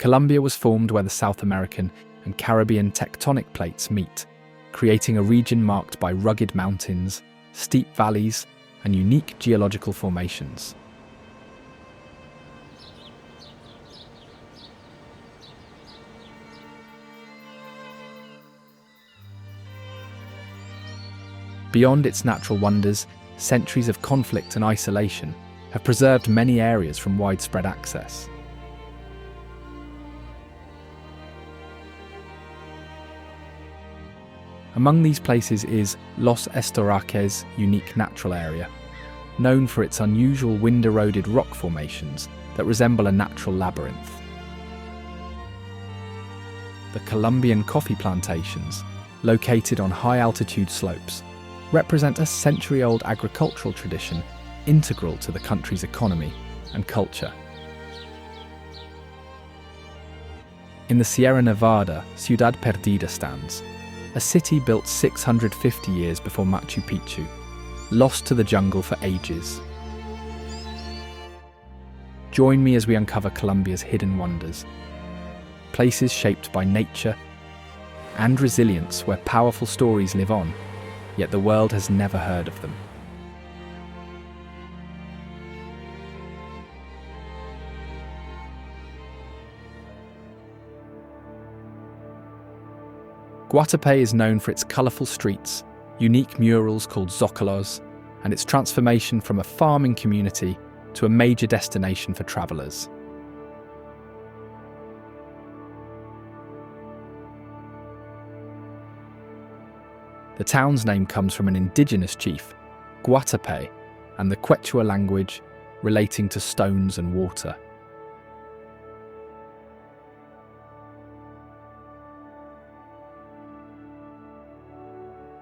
Colombia was formed where the South American and Caribbean tectonic plates meet, creating a region marked by rugged mountains, steep valleys, and unique geological formations. Beyond its natural wonders, centuries of conflict and isolation have preserved many areas from widespread access. Among these places is Los Estoraques unique natural area, known for its unusual wind-eroded rock formations that resemble a natural labyrinth. The Colombian coffee plantations, located on high-altitude slopes, represent a century-old agricultural tradition integral to the country's economy and culture. In the Sierra Nevada, Ciudad Perdida stands, a city built 650 years before Machu Picchu, lost to the jungle for ages. Join me as we uncover Colombia's hidden wonders, places shaped by nature and resilience where powerful stories live on, yet the world has never heard of them. Guatape is known for its colourful streets, unique murals called zócalos, and its transformation from a farming community to a major destination for travellers. The town's name comes from an indigenous chief, Guatape, and the Quechua language relating to stones and water.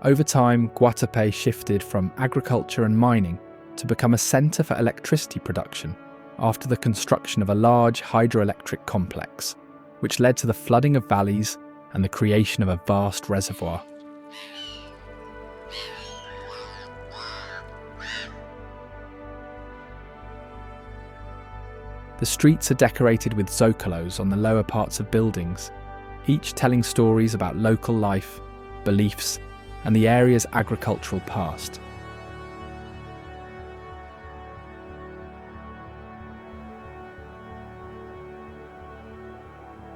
Over time, Guatape shifted from agriculture and mining to become a centre for electricity production after the construction of a large hydroelectric complex, which led to the flooding of valleys and the creation of a vast reservoir. The streets are decorated with zócalos on the lower parts of buildings, each telling stories about local life, beliefs, and the area's agricultural past.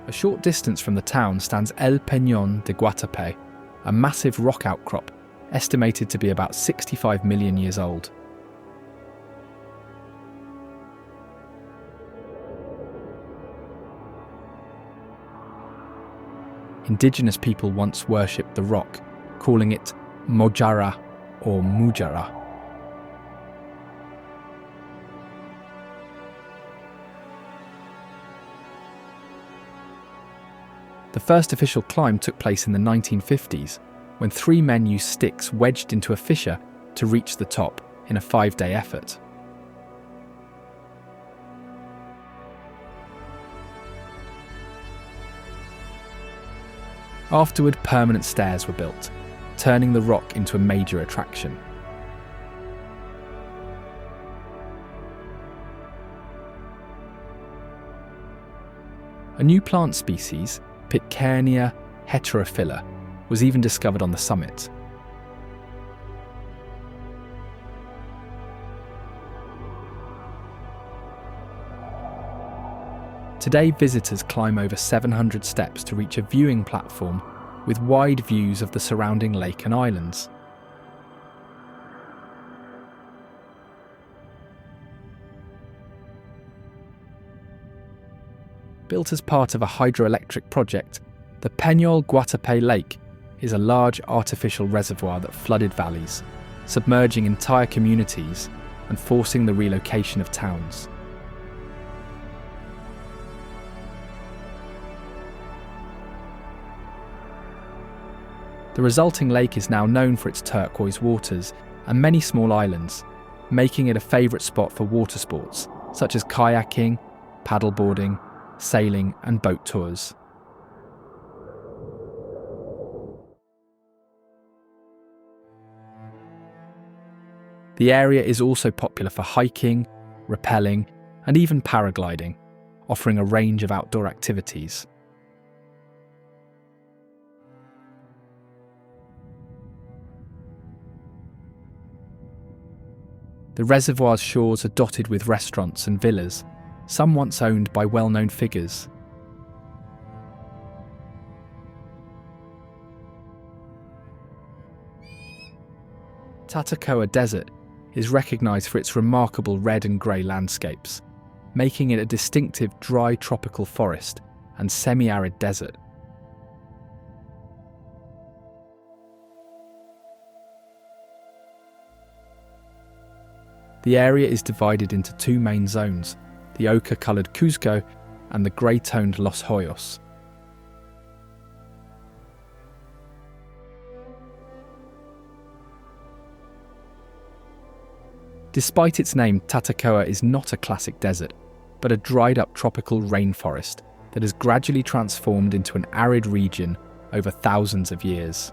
A short distance from the town stands El Penol de Guatape, a massive rock outcrop estimated to be about 65 million years old. Indigenous people once worshipped the rock, calling it Mojara or Mujara. The first official climb took place in the 1950s, when 3 men used sticks wedged into a fissure to reach the top in a 5-day effort. Afterward, permanent stairs were built, turning the rock into a major attraction. A new plant species, Pitcairnia heterophylla, was even discovered on the summit. Today, visitors climb over 700 steps to reach a viewing platform with wide views of the surrounding lake and islands. Built as part of a hydroelectric project, the Penol Guatape Lake is a large artificial reservoir that flooded valleys, submerging entire communities and forcing the relocation of towns. The resulting lake is now known for its turquoise waters and many small islands, making it a favourite spot for water sports such as kayaking, paddleboarding, sailing and boat tours. The area is also popular for hiking, rappelling and even paragliding, offering a range of outdoor activities. The reservoir's shores are dotted with restaurants and villas, some once owned by well-known figures. Tatacoa Desert is recognised for its remarkable red and grey landscapes, making it a distinctive dry tropical forest and semi-arid desert. The area is divided into two main zones, the ochre-coloured Cuzco and the grey-toned Los Hoyos. Despite its name, Tatacoa is not a classic desert, but a dried-up tropical rainforest that has gradually transformed into an arid region over thousands of years.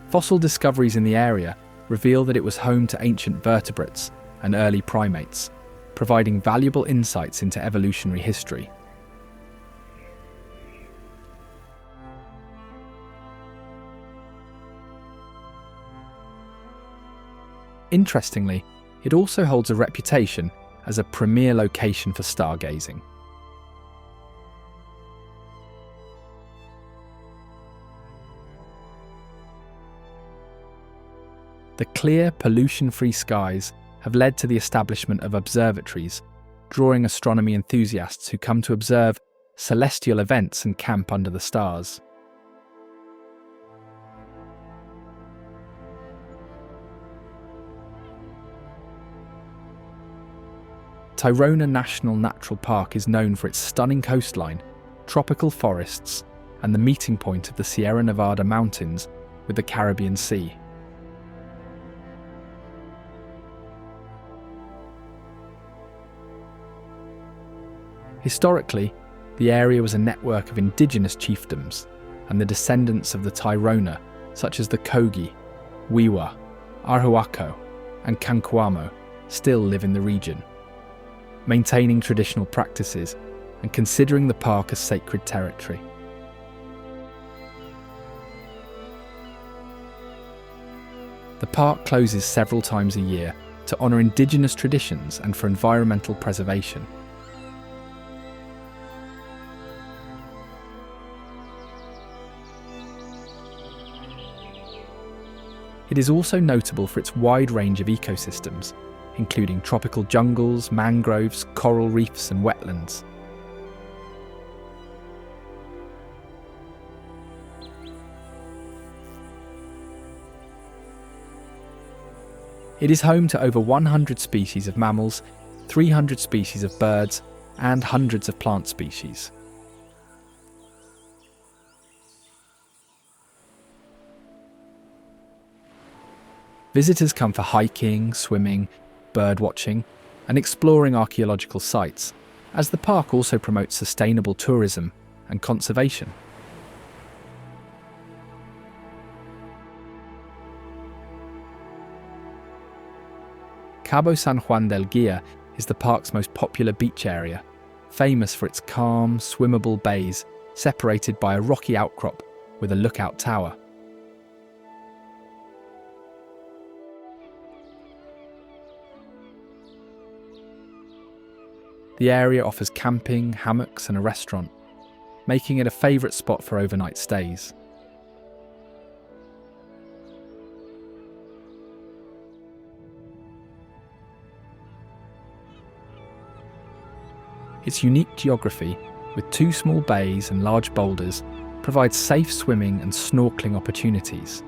Fossil discoveries in the area reveal that it was home to ancient vertebrates and early primates, providing valuable insights into evolutionary history. Interestingly, it also holds a reputation as a premier location for stargazing. The clear, pollution-free skies have led to the establishment of observatories, drawing astronomy enthusiasts who come to observe celestial events and camp under the stars. Tayrona National Natural Park is known for its stunning coastline, tropical forests, and the meeting point of the Sierra Nevada mountains with the Caribbean Sea. Historically, the area was a network of indigenous chiefdoms, and the descendants of the Tayrona, such as the Kogi, Wiwa, Arhuaco, and Canquamo, still live in the region, maintaining traditional practices and considering the park as sacred territory. The park closes several times a year to honour indigenous traditions and for environmental preservation. It is also notable for its wide range of ecosystems, including tropical jungles, mangroves, coral reefs and wetlands. It is home to over 100 species of mammals, 300 species of birds, and hundreds of plant species. Visitors come for hiking, swimming, birdwatching, and exploring archaeological sites, as the park also promotes sustainable tourism and conservation. Cabo San Juan del Guia is the park's most popular beach area, famous for its calm, swimmable bays separated by a rocky outcrop with a lookout tower. The area offers camping, hammocks and a restaurant, making it a favourite spot for overnight stays. Its unique geography, with 2 small bays and large boulders, provides safe swimming and snorkeling opportunities.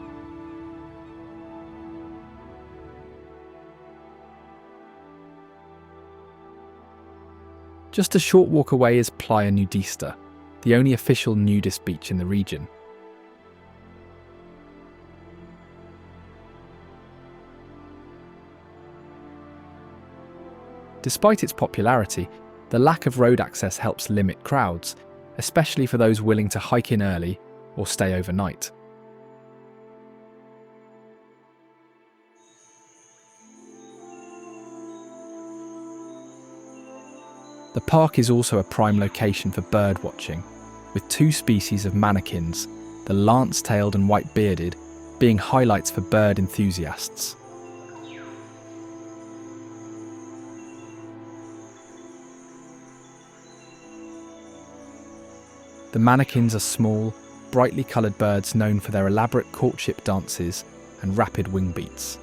Just a short walk away is Playa Nudista, the only official nudist beach in the region. Despite its popularity, the lack of road access helps limit crowds, especially for those willing to hike in early or stay overnight. The park is also a prime location for bird watching, with 2 species of manakins, the lance-tailed and white-bearded, being highlights for bird enthusiasts. The manakins are small, brightly coloured birds known for their elaborate courtship dances and rapid wing beats.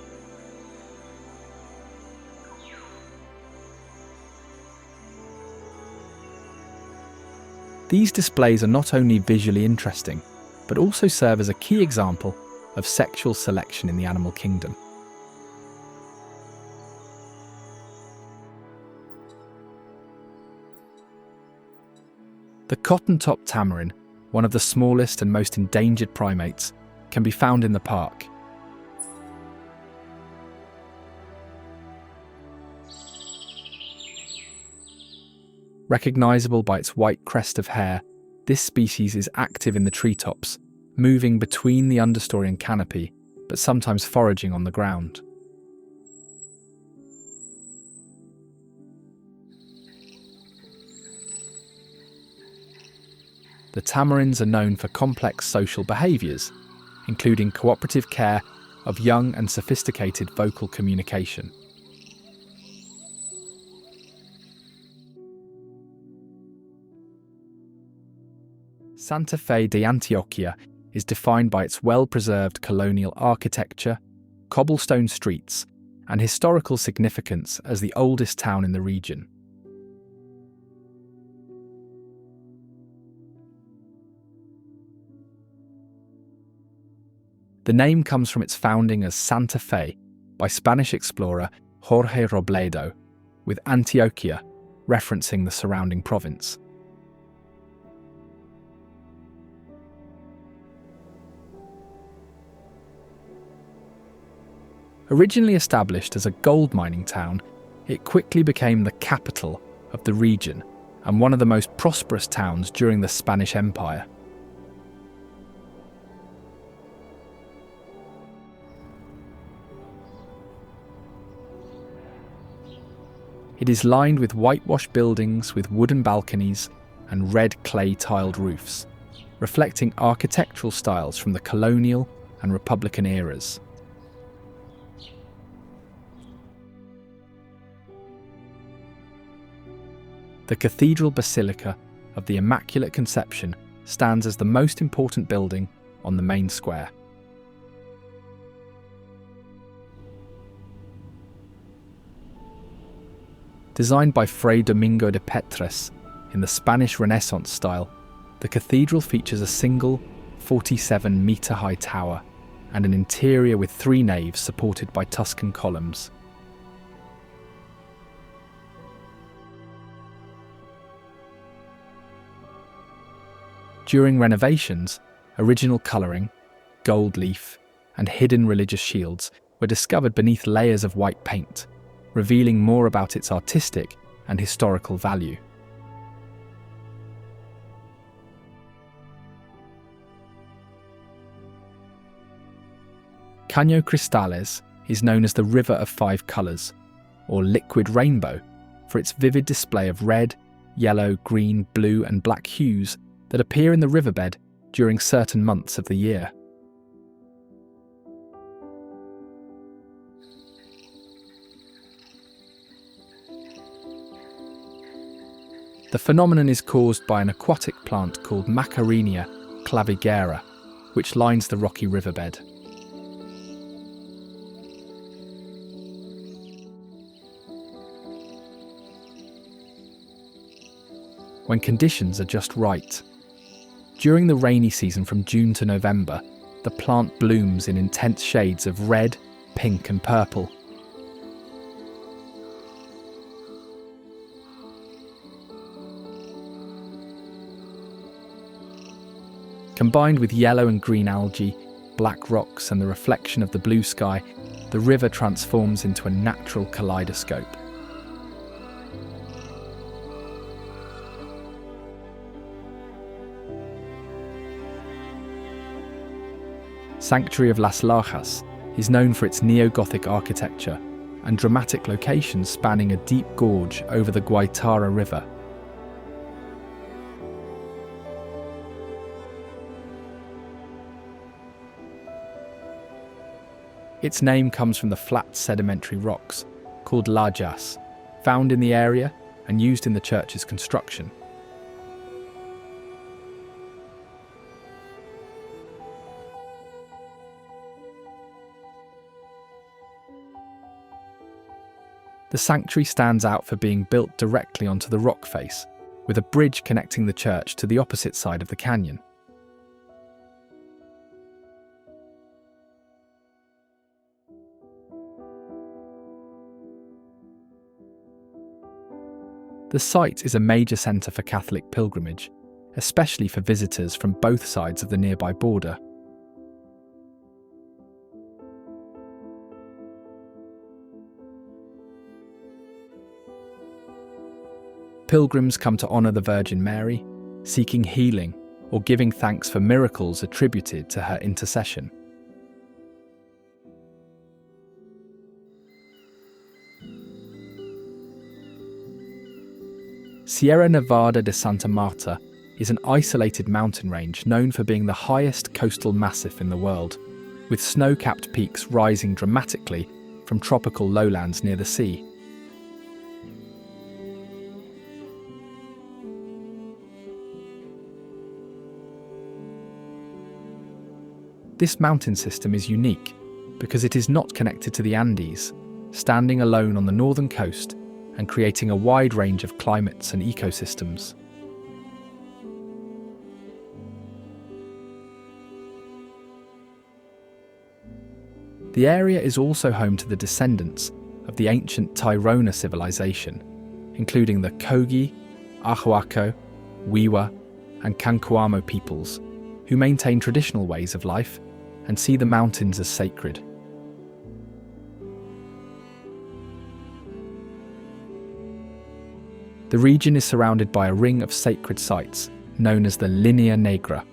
These displays are not only visually interesting, but also serve as a key example of sexual selection in the animal kingdom. The cotton-top tamarin, one of the smallest and most endangered primates, can be found in the park. Recognisable by its white crest of hair, this species is active in the treetops, moving between the understory and canopy, but sometimes foraging on the ground. The tamarins are known for complex social behaviours, including cooperative care of young and sophisticated vocal communication. Santa Fe de Antioquia is defined by its well-preserved colonial architecture, cobblestone streets, and historical significance as the oldest town in the region. The name comes from its founding as Santa Fe by Spanish explorer Jorge Robledo, with Antioquia referencing the surrounding province. Originally established as a gold mining town, it quickly became the capital of the region and one of the most prosperous towns during the Spanish Empire. It is lined with whitewashed buildings with wooden balconies and red clay-tiled roofs, reflecting architectural styles from the colonial and Republican eras. The Cathedral Basilica of the Immaculate Conception stands as the most important building on the main square. Designed by Fray Domingo de Petres in the Spanish Renaissance style, the cathedral features a single 47-metre-high tower and an interior with 3 naves supported by Tuscan columns. During renovations, original colouring, gold leaf, and hidden religious shields were discovered beneath layers of white paint, revealing more about its artistic and historical value. Cano Cristales is known as the River of 5 Colours, or liquid rainbow, for its vivid display of red, yellow, green, blue and black hues that appear in the riverbed during certain months of the year. The phenomenon is caused by an aquatic plant called Macarenia clavigera, which lines the rocky riverbed. When conditions are just right. During the rainy season from June to November, the plant blooms in intense shades of red, pink and purple. Combined with yellow and green algae, black rocks and the reflection of the blue sky, the river transforms into a natural kaleidoscope. Sanctuary of Las Lajas is known for its neo-Gothic architecture and dramatic locations spanning a deep gorge over the Guaitara River Its name comes from the flat sedimentary rocks, called lajas, found in the area and used in the church's construction. The sanctuary stands out for being built directly onto the rock face, with a bridge connecting the church to the opposite side of the canyon. The site is a major centre for Catholic pilgrimage, especially for visitors from both sides of the nearby border. Pilgrims come to honour the Virgin Mary, seeking healing or giving thanks for miracles attributed to her intercession. Sierra Nevada de Santa Marta is an isolated mountain range known for being the highest coastal massif in the world, with snow-capped peaks rising dramatically from tropical lowlands near the sea. This mountain system is unique because it is not connected to the Andes, standing alone on the northern coast and creating a wide range of climates and ecosystems. The area is also home to the descendants of the ancient Tairona civilization, including the Kogi, Ahuaco, Wiwa, and Cancuamo peoples, who maintain traditional ways of life and see the mountains as sacred. The region is surrounded by a ring of sacred sites known as the Linea Negra,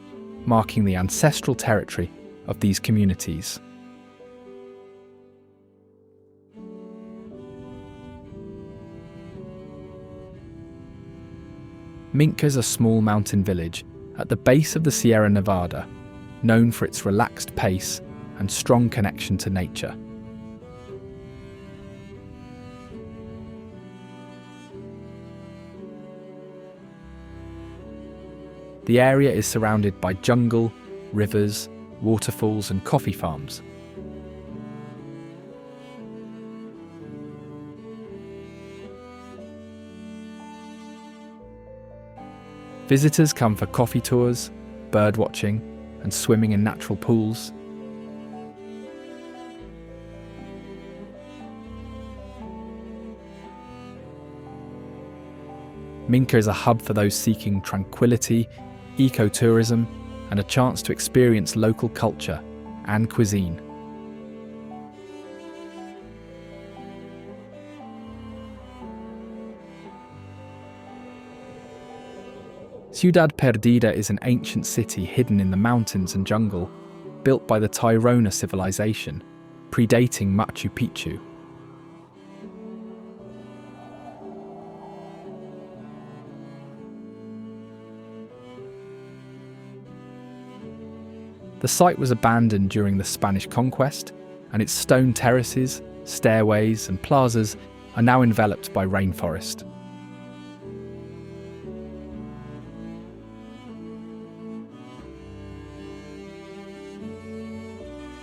marking the ancestral territory of these communities. Minca is a small mountain village at the base of the Sierra Nevada, known for its relaxed pace and strong connection to nature. The area is surrounded by jungle, rivers, waterfalls, and coffee farms. Visitors come for coffee tours, bird watching, and swimming in natural pools. Minca is a hub for those seeking tranquility, ecotourism, and a chance to experience local culture and cuisine. Ciudad Perdida is an ancient city hidden in the mountains and jungle, built by the Tairona civilization, predating Machu Picchu. The site was abandoned during the Spanish conquest, and its stone terraces, stairways, and plazas are now enveloped by rainforest.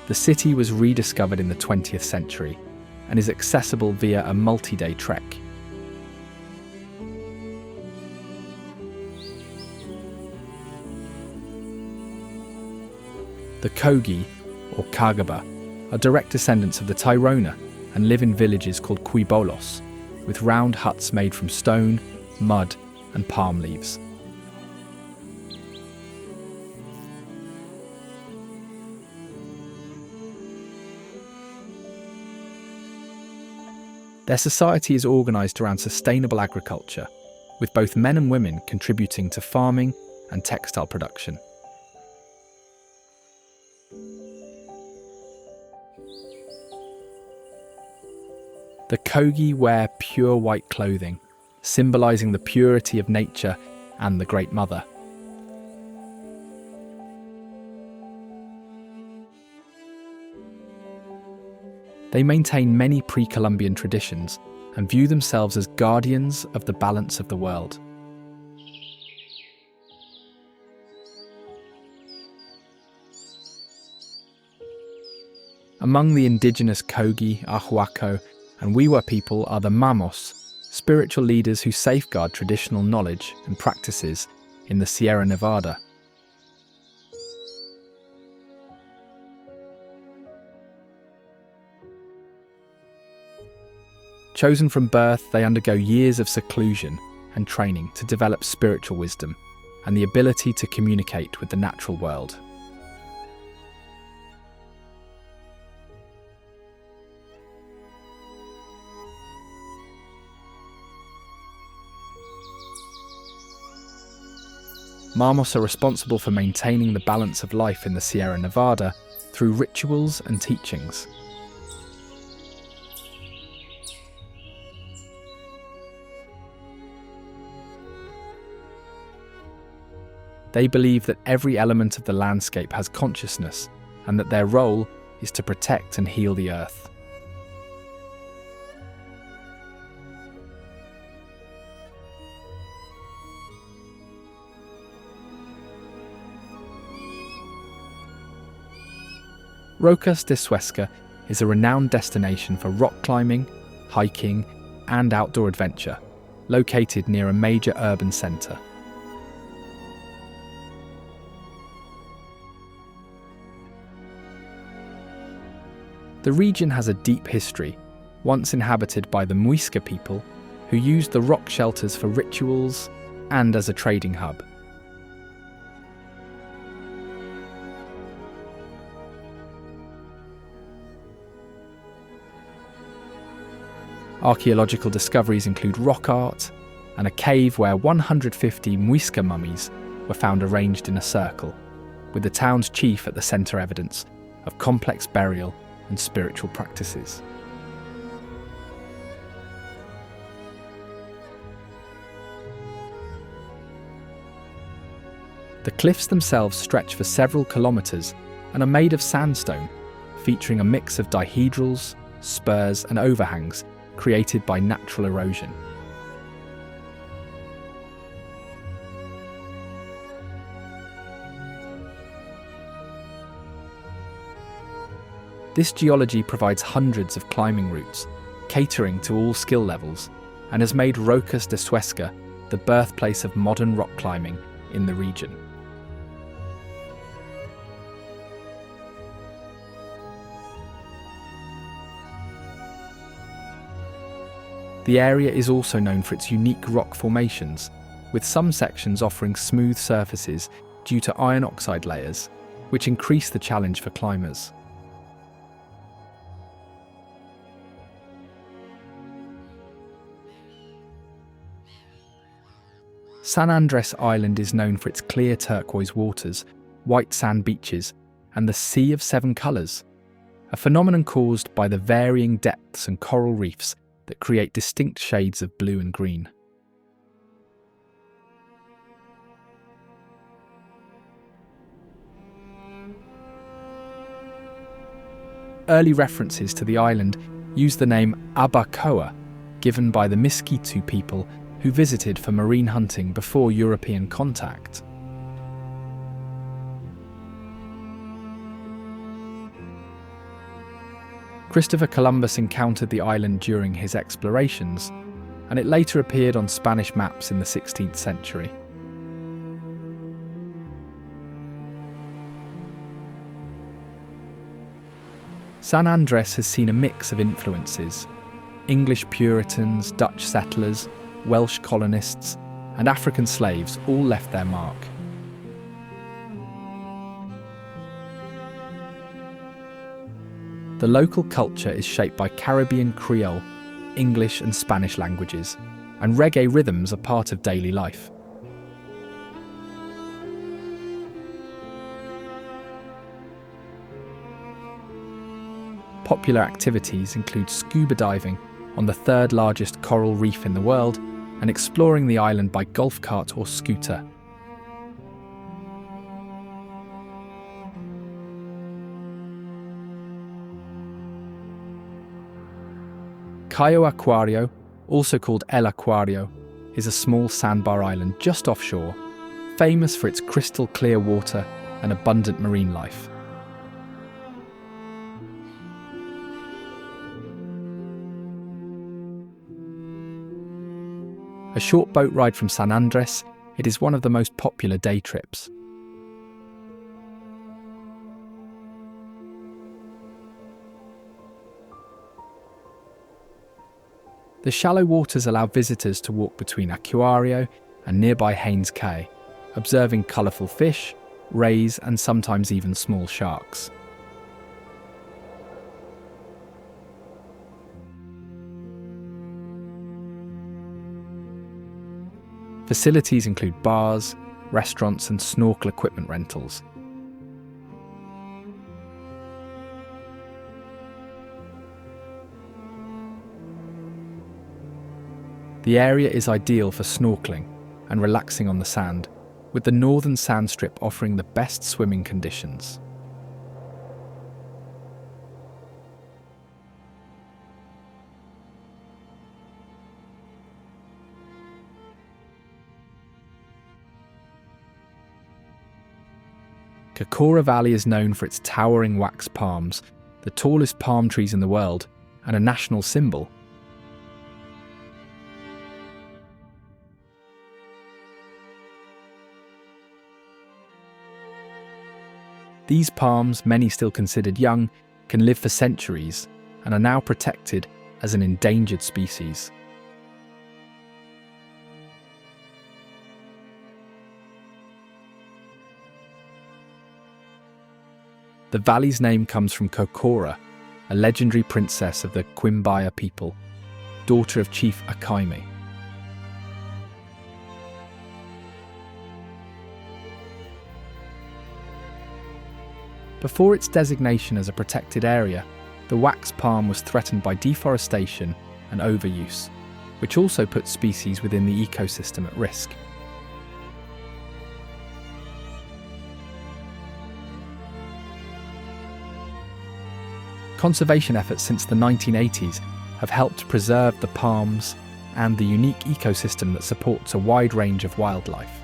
The city was rediscovered in the 20th century and is accessible via a multi-day trek. The Kogi, or Kagaba, are direct descendants of the Tairona and live in villages called Quibolos, with round huts made from stone, mud, and palm leaves. Their society is organised around sustainable agriculture, with both men and women contributing to farming and textile production. The Kogi wear pure white clothing, symbolising the purity of nature and the Great Mother. They maintain many pre-Columbian traditions and view themselves as guardians of the balance of the world. Among the indigenous Kogi, Ahuaco, and Wiwa people are the Mamos, spiritual leaders who safeguard traditional knowledge and practices in the Sierra Nevada. Chosen from birth, they undergo years of seclusion and training to develop spiritual wisdom and the ability to communicate with the natural world. Mamos are responsible for maintaining the balance of life in the Sierra Nevada through rituals and teachings. They believe that every element of the landscape has consciousness and that their role is to protect and heal the earth. Rocas de Suesca is a renowned destination for rock climbing, hiking, and outdoor adventure, located near a major urban centre. The region has a deep history, once inhabited by the Muisca people, who used the rock shelters for rituals and as a trading hub. Archaeological discoveries include rock art and a cave where 150 Muisca mummies were found arranged in a circle, with the town's chief at the centre, evidence of complex burial and spiritual practices. The cliffs themselves stretch for several kilometres and are made of sandstone, featuring a mix of dihedrals, spurs and overhangs created by natural erosion. This geology provides hundreds of climbing routes, catering to all skill levels, and has made Rocas de Suesca the birthplace of modern rock climbing in the region. The area is also known for its unique rock formations, with some sections offering smooth surfaces due to iron oxide layers, which increase the challenge for climbers. San Andres Island is known for its clear turquoise waters, white sand beaches, and the Sea of Seven Colours, a phenomenon caused by the varying depths and coral reefs that create distinct shades of blue and green. Early references to the island use the name Abacoa, given by the Miskitu people who visited for marine hunting before European contact. Christopher Columbus encountered the island during his explorations, and it later appeared on Spanish maps in the 16th century. San Andres has seen a mix of influences: English Puritans, Dutch settlers, Welsh colonists, and African slaves all left their mark. The local culture is shaped by Caribbean Creole, English and Spanish languages, and reggae rhythms are part of daily life. Popular activities include scuba diving on the third largest coral reef in the world and exploring the island by golf cart or scooter. Cayo Acuario, also called El Acuario, is a small sandbar island just offshore, famous for its crystal clear water and abundant marine life. A short boat ride from San Andres, it is one of the most popular day trips. The shallow waters allow visitors to walk between Acuario and nearby Haynes Cay, observing colourful fish, rays and sometimes even small sharks. Facilities include bars, restaurants and snorkel equipment rentals. The area is ideal for snorkeling and relaxing on the sand, with the northern sand strip offering the best swimming conditions. Cocora Valley is known for its towering wax palms, the tallest palm trees in the world, and a national symbol. These palms, many still considered young, can live for centuries and are now protected as an endangered species. The valley's name comes from Cocora, a legendary princess of the Quimbaya people, daughter of Chief Akaime. Before its designation as a protected area, the wax palm was threatened by deforestation and overuse, which also put species within the ecosystem at risk. Conservation efforts since the 1980s have helped preserve the palms and the unique ecosystem that supports a wide range of wildlife.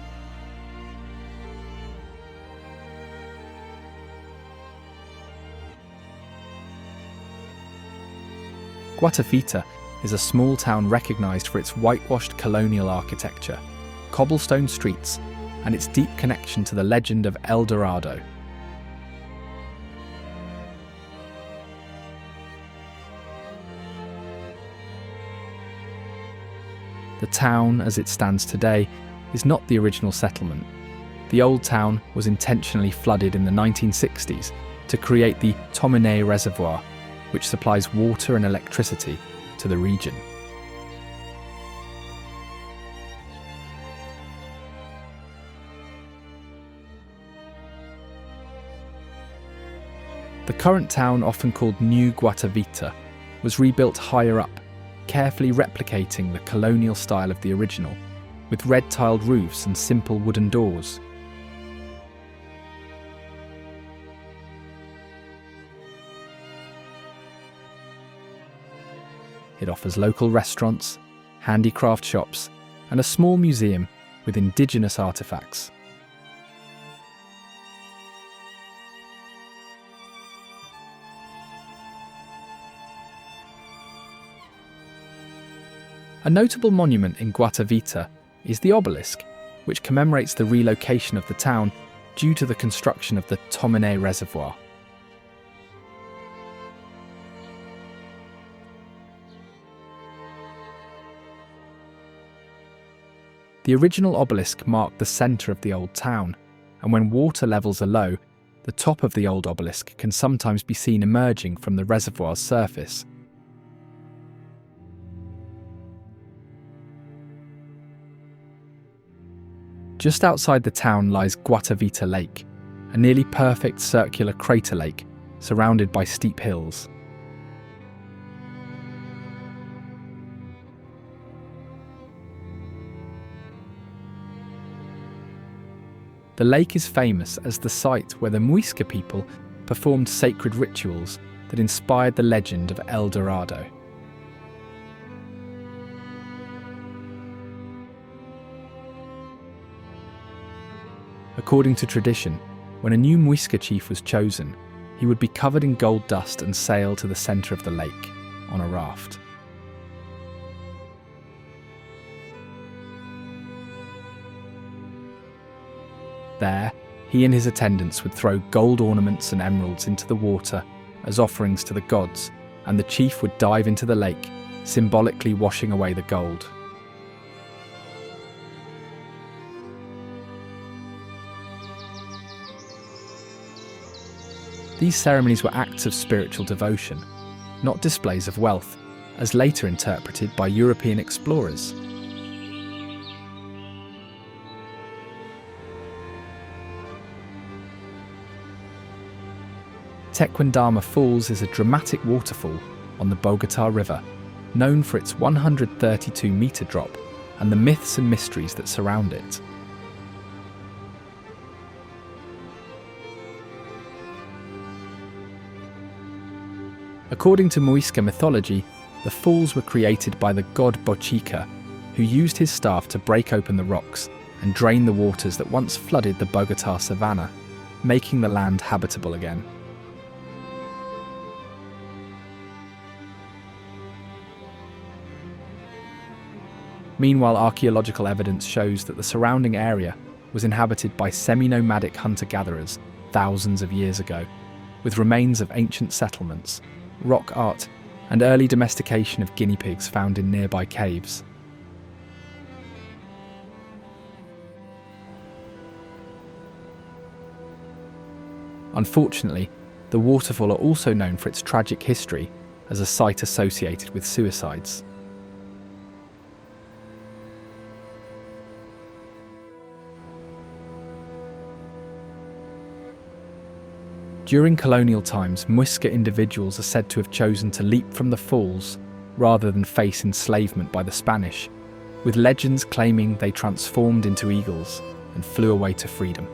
Guatavita is a small town recognised for its whitewashed colonial architecture, cobblestone streets, and its deep connection to the legend of El Dorado. The town, as it stands today, is not the original settlement. The old town was intentionally flooded in the 1960s to create the Tomine Reservoir, which supplies water and electricity to the region. The current town, often called New Guatavita, was rebuilt higher up, carefully replicating the colonial style of the original, with red-tiled roofs and simple wooden doors. It offers local restaurants, handicraft shops, and a small museum with indigenous artefacts. A notable monument in Guatavita is the obelisk, which commemorates the relocation of the town due to the construction of the Tomine Reservoir. The original obelisk marked the centre of the old town, and when water levels are low, the top of the old obelisk can sometimes be seen emerging from the reservoir's surface. Just outside the town lies Guatavita Lake, a nearly perfect circular crater lake surrounded by steep hills. The lake is famous as the site where the Muisca people performed sacred rituals that inspired the legend of El Dorado. According to tradition, when a new Muisca chief was chosen, he would be covered in gold dust and sail to the centre of the lake on a raft. There, he and his attendants would throw gold ornaments and emeralds into the water as offerings to the gods, and the chief would dive into the lake, symbolically washing away the gold. These ceremonies were acts of spiritual devotion, not displays of wealth, as later interpreted by European explorers. Tequendama Falls is a dramatic waterfall on the Bogotá River, known for its 132-metre drop and the myths and mysteries that surround it. According to Muisca mythology, the falls were created by the god Bochica, who used his staff to break open the rocks and drain the waters that once flooded the Bogotá savanna, making the land habitable again. Meanwhile, archaeological evidence shows that the surrounding area was inhabited by semi-nomadic hunter-gatherers thousands of years ago, with remains of ancient settlements, rock art, and early domestication of guinea pigs found in nearby caves. Unfortunately, the waterfall are also known for its tragic history as a site associated with suicides. During colonial times, Muisca individuals are said to have chosen to leap from the falls rather than face enslavement by the Spanish, with legends claiming they transformed into eagles and flew away to freedom.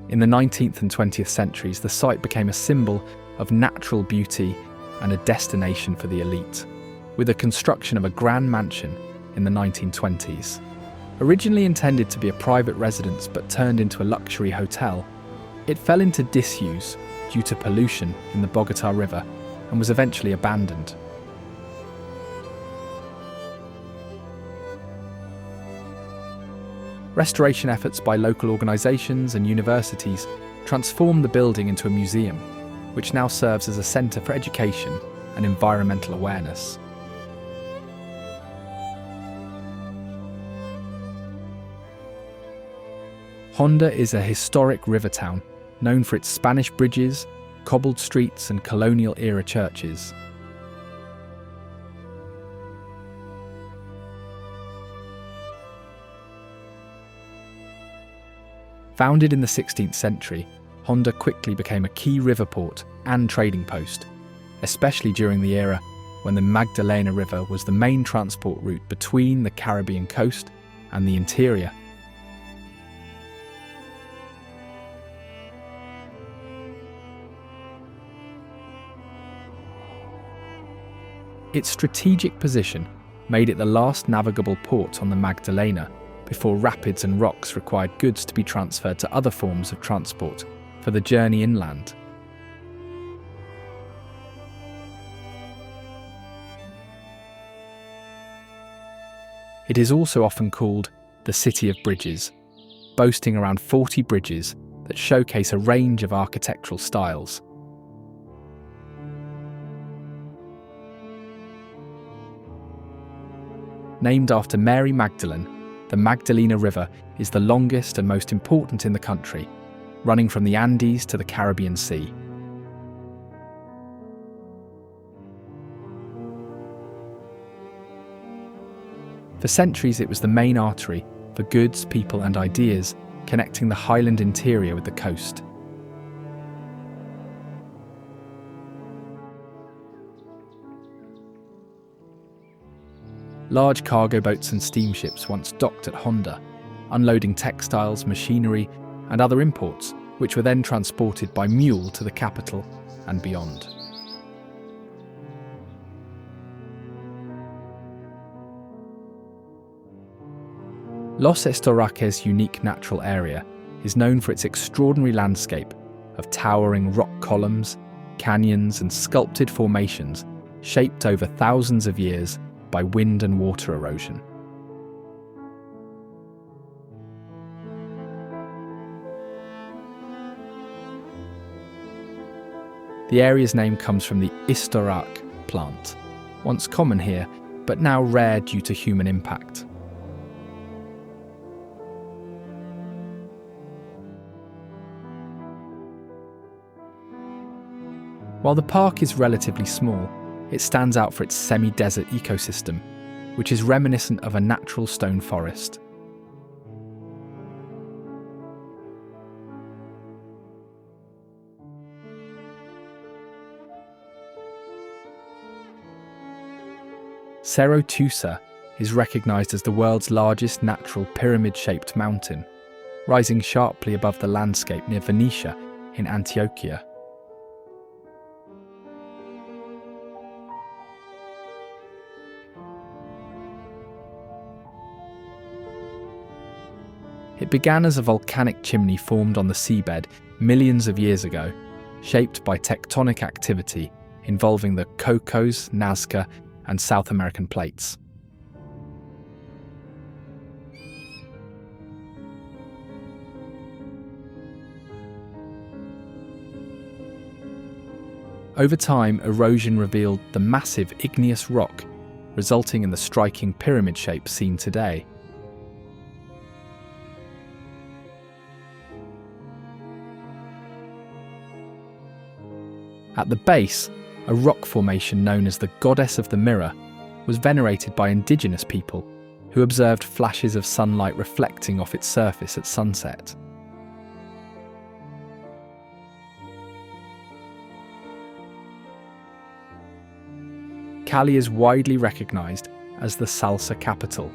In the 19th and 20th centuries, the site became a symbol of natural beauty and a destination for the elite, with the construction of a grand mansion in the 1920s. Originally intended to be a private residence but turned into a luxury hotel, it fell into disuse due to pollution in the Bogotá River and was eventually abandoned. Restoration efforts by local organisations and universities transformed the building into a museum, which now serves as a centre for education and environmental awareness. Honda is a historic river town known for its Spanish bridges, cobbled streets and colonial-era churches. Founded in the 16th century, Honda quickly became a key river port and trading post, especially during the era when the Magdalena River was the main transport route between the Caribbean coast and the interior. Its strategic position made it the last navigable port on the Magdalena before rapids and rocks required goods to be transferred to other forms of transport for the journey inland. It is also often called the City of Bridges, boasting around 40 bridges that showcase a range of architectural styles. Named after Mary Magdalene, the Magdalena River is the longest and most important in the country, running from the Andes to the Caribbean Sea. For centuries, it was the main artery for goods, people, and ideas, connecting the highland interior with the coast. Large cargo boats and steamships once docked at Honda, unloading textiles, machinery, and other imports, which were then transported by mule to the capital and beyond. Los Estoraques' unique natural area is known for its extraordinary landscape of towering rock columns, canyons, and sculpted formations shaped over thousands of years by wind and water erosion. The area's name comes from the Istorak plant, once common here, but now rare due to human impact. While the park is relatively small, it stands out for its semi-desert ecosystem, which is reminiscent of a natural stone forest. Cerro Tusa is recognized as the world's largest natural pyramid-shaped mountain, rising sharply above the landscape near Venetia in Antioquia. It began as a volcanic chimney formed on the seabed millions of years ago, shaped by tectonic activity involving the Cocos, Nazca, and South American plates. Over time, erosion revealed the massive igneous rock, resulting in the striking pyramid shape seen today. At the base, a rock formation known as the Goddess of the Mirror was venerated by indigenous people who observed flashes of sunlight reflecting off its surface at sunset. Cali is widely recognized as the salsa capital,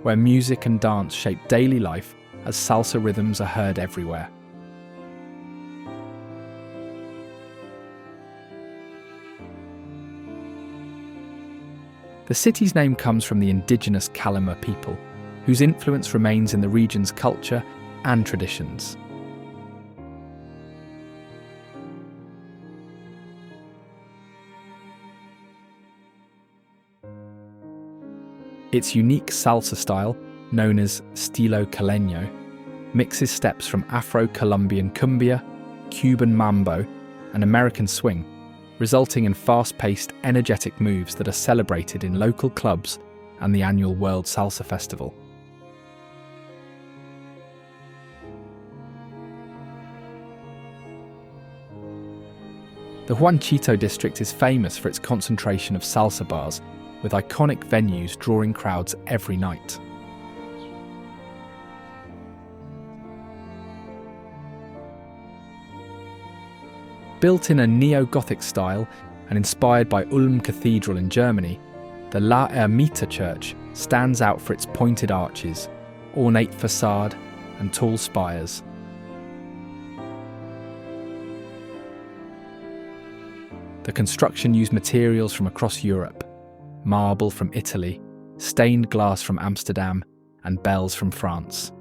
where music and dance shape daily life as salsa rhythms are heard everywhere. The city's name comes from the indigenous Calima people, whose influence remains in the region's culture and traditions. Its unique salsa style, known as Estilo Caleño, mixes steps from Afro-Colombian cumbia, Cuban mambo, and American swing, resulting in fast-paced, energetic moves that are celebrated in local clubs and the annual World Salsa Festival. The Juancito district is famous for its concentration of salsa bars, with iconic venues drawing crowds every night. Built in a neo-Gothic style and inspired by Ulm Cathedral in Germany, the La Ermita Church stands out for its pointed arches, ornate facade, and tall spires. The construction used materials from across Europe: marble from Italy, stained glass from Amsterdam, and bells from France.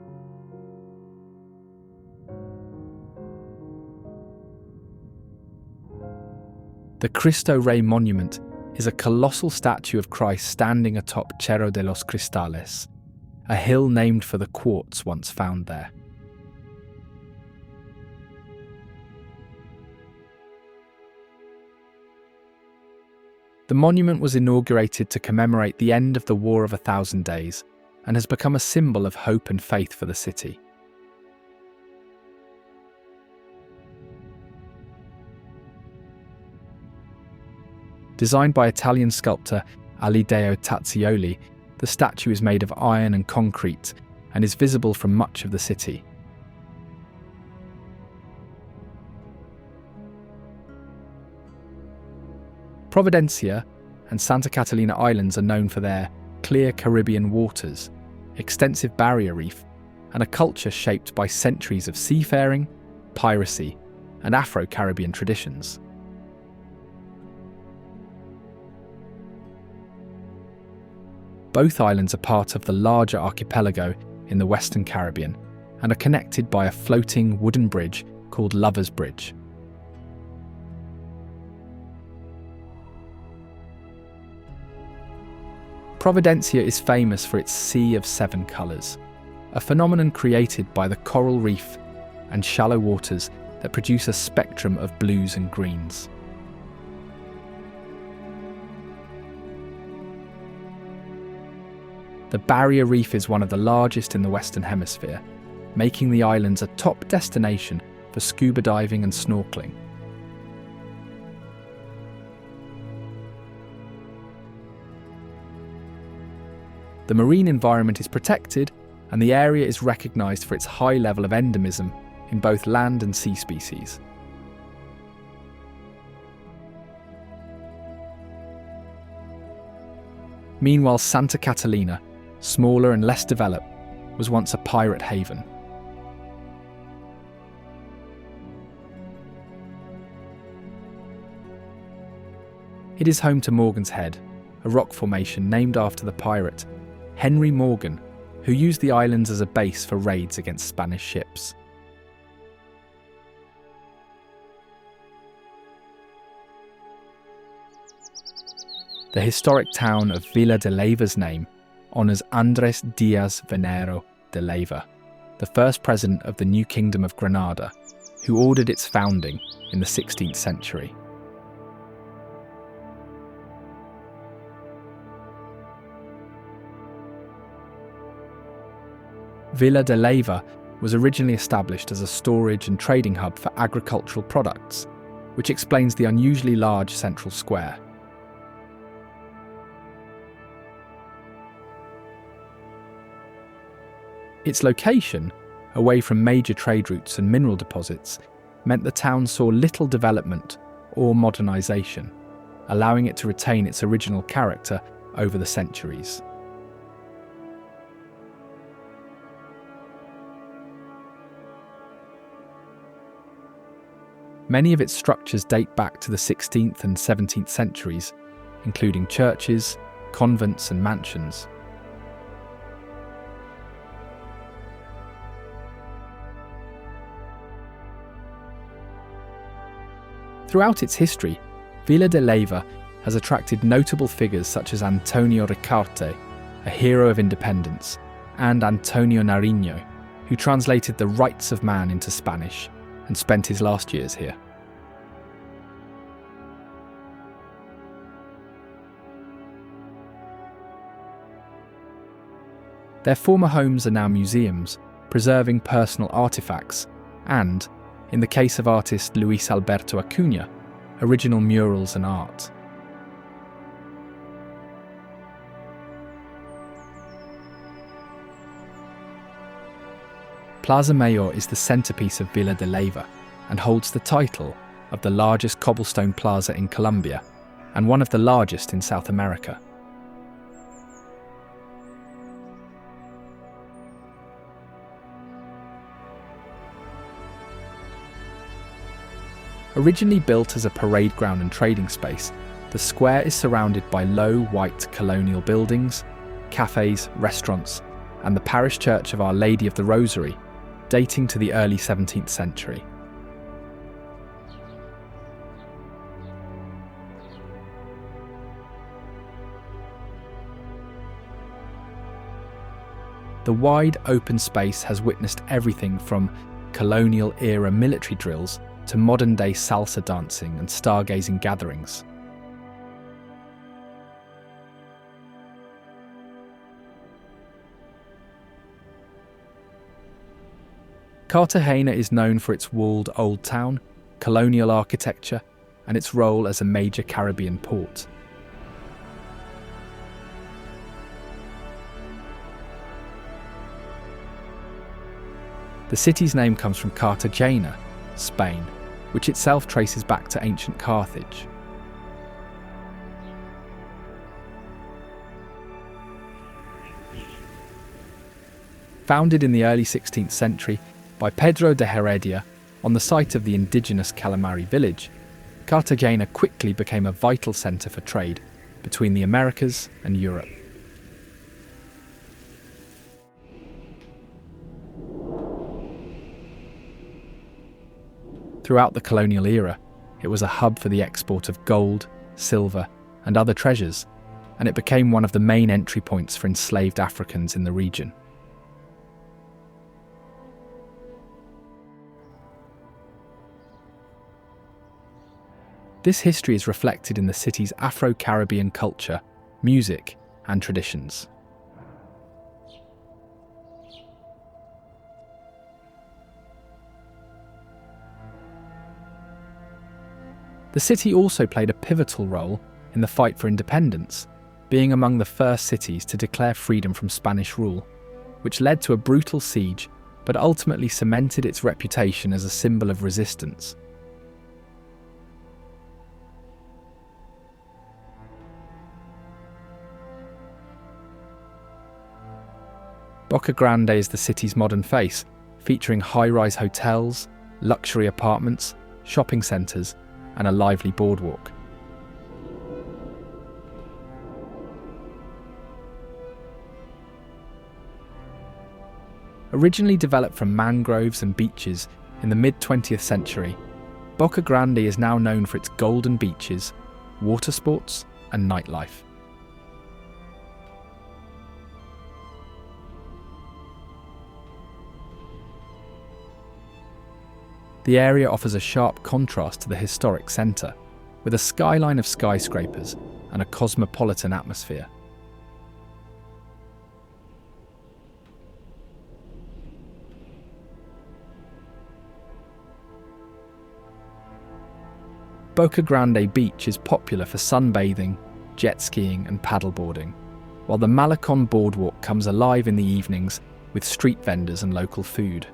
The Cristo Rey Monument is a colossal statue of Christ standing atop Cerro de los Cristales, a hill named for the quartz once found there. The monument was inaugurated to commemorate the end of the War of 1,000 Days and has become a symbol of hope and faith for the city. Designed by Italian sculptor Alideo Tazzioli, the statue is made of iron and concrete and is visible from much of the city. Providencia and Santa Catalina Islands are known for their clear Caribbean waters, extensive barrier reef, and a culture shaped by centuries of seafaring, piracy, and Afro-Caribbean traditions. Both islands are part of the larger archipelago in the Western Caribbean and are connected by a floating wooden bridge called Lover's Bridge. Providencia is famous for its Sea of Seven Colours, a phenomenon created by the coral reef and shallow waters that produce a spectrum of blues and greens. The Barrier Reef is one of the largest in the Western Hemisphere, making the islands a top destination for scuba diving and snorkeling. The marine environment is protected, and the area is recognised for its high level of endemism in both land and sea species. Meanwhile, Santa Catalina, smaller and less developed, was once a pirate haven. It is home to Morgan's Head, a rock formation named after the pirate Henry Morgan, who used the islands as a base for raids against Spanish ships. The historic town of Villa de Leyva's name honours Andrés Díaz Venero de Leyva, the first president of the new Kingdom of Granada, who ordered its founding in the 16th century. Villa de Leyva was originally established as a storage and trading hub for agricultural products, which explains the unusually large central square. Its location, away from major trade routes and mineral deposits, meant the town saw little development or modernisation, allowing it to retain its original character over the centuries. Many of its structures date back to the 16th and 17th centuries, including churches, convents and mansions. Throughout its history, Villa de Leyva has attracted notable figures such as Antonio Ricarte, a hero of independence, and Antonio Nariño, who translated the rights of man into Spanish and spent his last years here. Their former homes are now museums, preserving personal artifacts and, in the case of artist Luis Alberto Acuña, original murals and art. Plaza Mayor is the centerpiece of Villa de Leyva and holds the title of the largest cobblestone plaza in Colombia and one of the largest in South America. Originally built as a parade ground and trading space, the square is surrounded by low white colonial buildings, cafes, restaurants, and the parish church of Our Lady of the Rosary, dating to the early 17th century. The wide open space has witnessed everything from colonial-era military drills to modern-day salsa dancing and stargazing gatherings. Cartagena is known for its walled old town, colonial architecture, and its role as a major Caribbean port. The city's name comes from Cartagena, Spain, which itself traces back to ancient Carthage. Founded in the early 16th century by Pedro de Heredia on the site of the indigenous Calamari village, Cartagena quickly became a vital centre for trade between the Americas and Europe. Throughout the colonial era, it was a hub for the export of gold, silver, and other treasures, and it became one of the main entry points for enslaved Africans in the region. This history is reflected in the city's Afro-Caribbean culture, music, and traditions. The city also played a pivotal role in the fight for independence, being among the first cities to declare freedom from Spanish rule, which led to a brutal siege but ultimately cemented its reputation as a symbol of resistance. Boca Grande is the city's modern face, featuring high-rise hotels, luxury apartments, shopping centres, and a lively boardwalk. Originally developed from mangroves and beaches in the mid-20th century, Boca Grande is now known for its golden beaches, water sports, and nightlife. The area offers a sharp contrast to the historic centre, with a skyline of skyscrapers and a cosmopolitan atmosphere. Boca Grande Beach is popular for sunbathing, jet skiing and paddleboarding, while the Malecon Boardwalk comes alive in the evenings with street vendors and local food.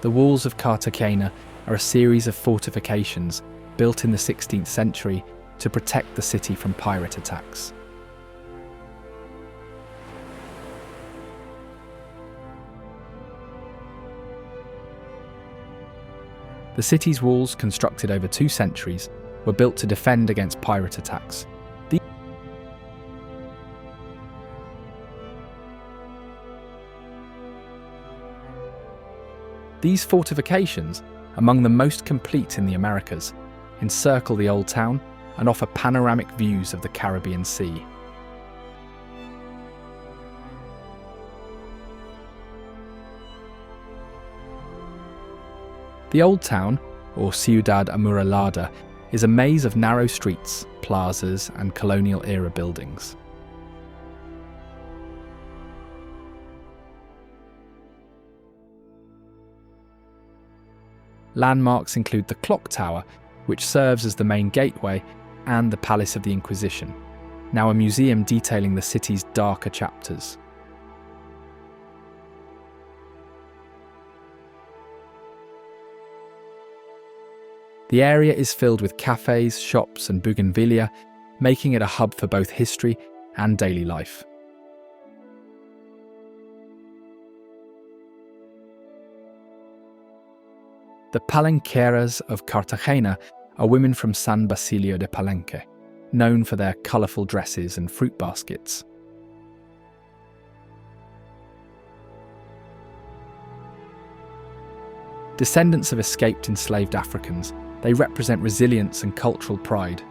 The walls of Cartagena are a series of fortifications built in the 16th century to protect the city from pirate attacks. The city's walls, constructed over 2 centuries, were built to defend against pirate attacks. These fortifications, among the most complete in the Americas, encircle the Old Town and offer panoramic views of the Caribbean Sea. The Old Town, or Ciudad Amurallada, is a maze of narrow streets, plazas, and colonial-era buildings. Landmarks include the Clock Tower, which serves as the main gateway, and the Palace of the Inquisition, now a museum detailing the city's darker chapters. The area is filled with cafes, shops, and bougainvillea, making it a hub for both history and daily life. The Palenqueras of Cartagena are women from San Basilio de Palenque, known for their colourful dresses and fruit baskets. Descendants of escaped enslaved Africans, they represent resilience and cultural pride.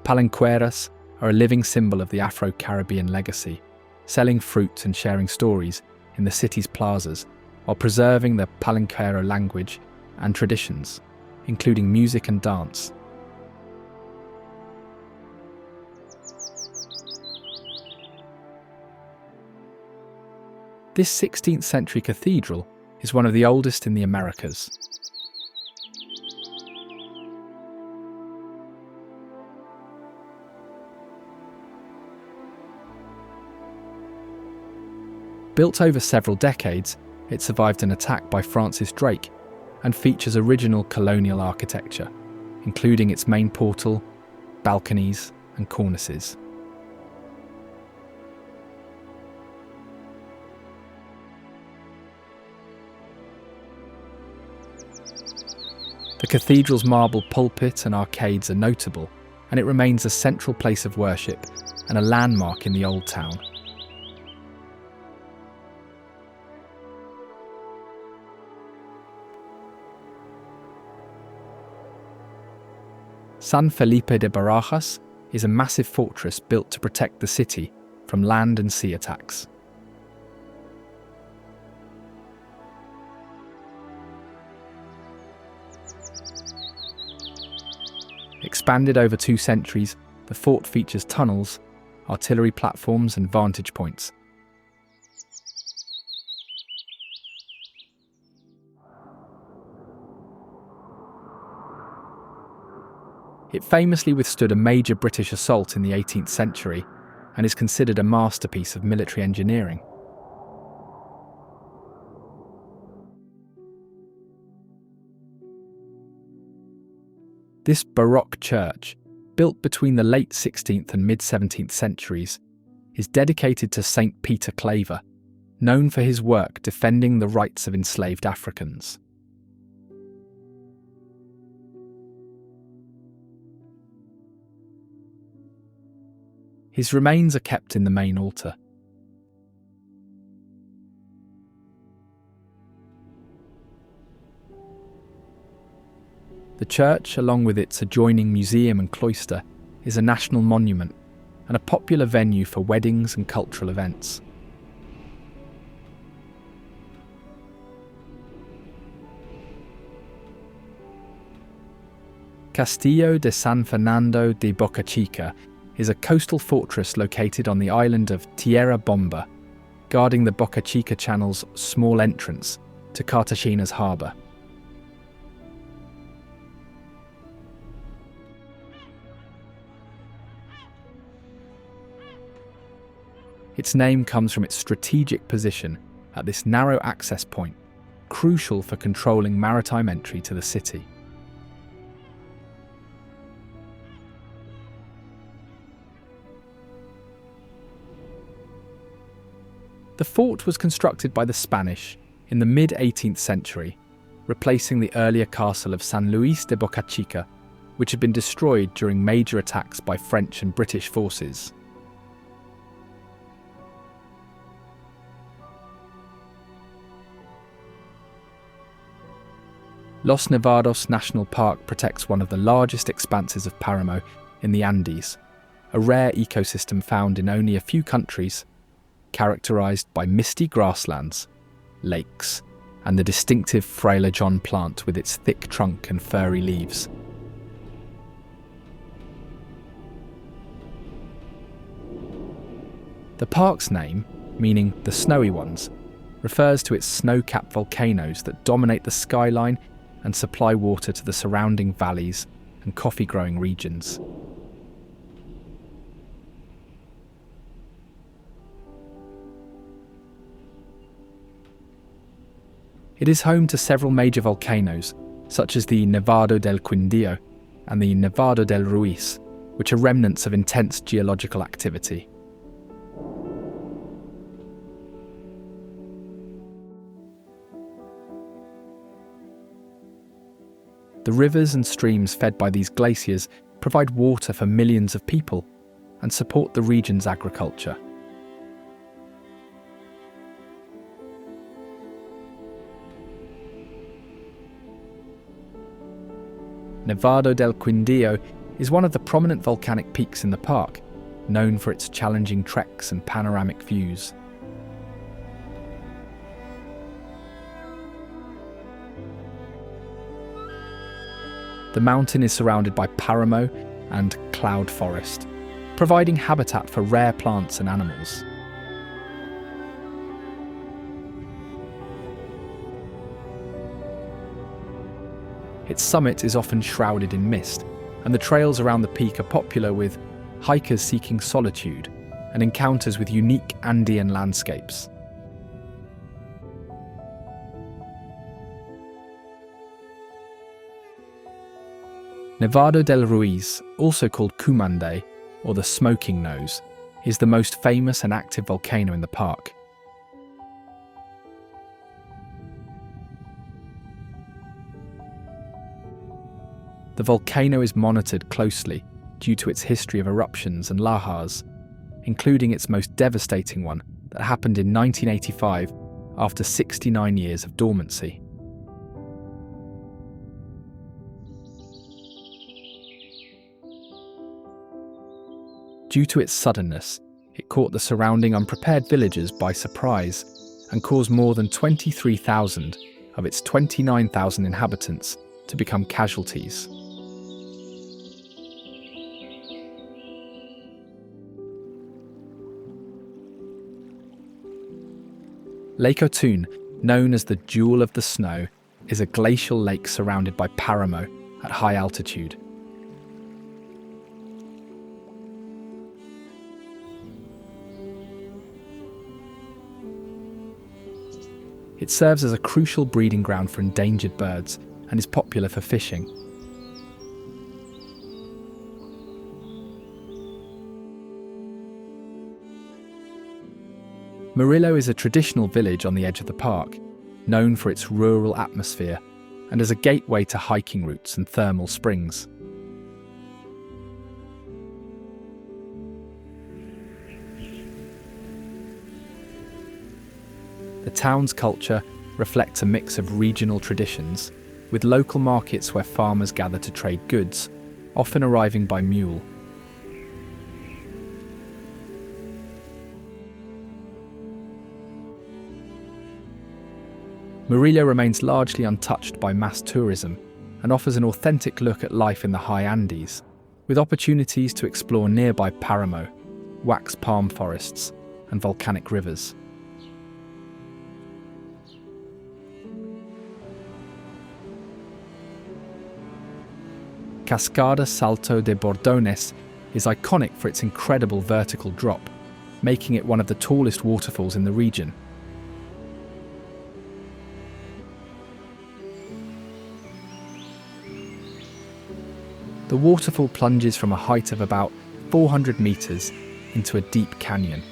Palenqueras are a living symbol of the Afro-Caribbean legacy, selling fruit and sharing stories in the city's plazas while preserving the Palenquero language and traditions, including music and dance. This 16th century cathedral is one of the oldest in the Americas. Built over several decades, it survived an attack by Francis Drake and features original colonial architecture, including its main portal, balconies, and cornices. The The cathedral's marble pulpit and arcades are notable, and it remains a central place of worship and a landmark in the Old Town. San Felipe de Barajas is a massive fortress built to protect the city from land and sea attacks. Expanded over 2 centuries, the fort features tunnels, artillery platforms and vantage points. It famously withstood a major British assault in the 18th century and is considered a masterpiece of military engineering. This Baroque church, built between the late 16th and mid-17th centuries, is dedicated to Saint Peter Claver, known for his work defending the rights of enslaved Africans. His remains are kept in the main altar. The church, along with its adjoining museum and cloister, is a national monument and a popular venue for weddings and cultural events. Castillo de San Fernando de Boca Chica is a coastal fortress located on the island of Tierra Bomba, guarding the Boca Chica Channel's small entrance to Cartagena's harbour. Its name comes from its strategic position at this narrow access point, crucial for controlling maritime entry to the city. The fort was constructed by the Spanish in the mid-18th century, replacing the earlier castle of San Luis de Boca Chica, which had been destroyed during major attacks by French and British forces. Los Nevados National Park protects one of the largest expanses of Páramo in the Andes, a rare ecosystem found in only a few countries, characterised by misty grasslands, lakes, and the distinctive frailejon plant with its thick trunk and furry leaves. The park's name, meaning the snowy ones, refers to its snow-capped volcanoes that dominate the skyline and supply water to the surrounding valleys and coffee-growing regions. It is home to several major volcanoes, such as the Nevado del Quindio and the Nevado del Ruiz, which are remnants of intense geological activity. The rivers and streams fed by these glaciers provide water for millions of people and support the region's agriculture. Nevado del Quindio is one of the prominent volcanic peaks in the park, known for its challenging treks and panoramic views. The mountain is surrounded by Páramo and cloud forest, providing habitat for rare plants and animals. Its summit is often shrouded in mist, and the trails around the peak are popular with hikers seeking solitude and encounters with unique Andean landscapes. Nevado del Ruiz, also called Cumande, or the Smoking Nose, is the most famous and active volcano in the park. The volcano is monitored closely due to its history of eruptions and lahars, including its most devastating one that happened in 1985 after 69 years of dormancy. Due to its suddenness, it caught the surrounding unprepared villagers by surprise and caused more than 23,000 of its 29,000 inhabitants to become casualties. Lake Otun, known as the Jewel of the Snow, is a glacial lake surrounded by paramo at high altitude. It serves as a crucial breeding ground for endangered birds and is popular for fishing. Murillo is a traditional village on the edge of the park, known for its rural atmosphere and as a gateway to hiking routes and thermal springs. The town's culture reflects a mix of regional traditions, with local markets where farmers gather to trade goods, often arriving by mule. Murillo remains largely untouched by mass tourism and offers an authentic look at life in the high Andes, with opportunities to explore nearby paramo, wax palm forests, and volcanic rivers. Cascada Salto de Bordones is iconic for its incredible vertical drop, making it one of the tallest waterfalls in the region. The waterfall plunges from a height of about 400 metres into a deep canyon,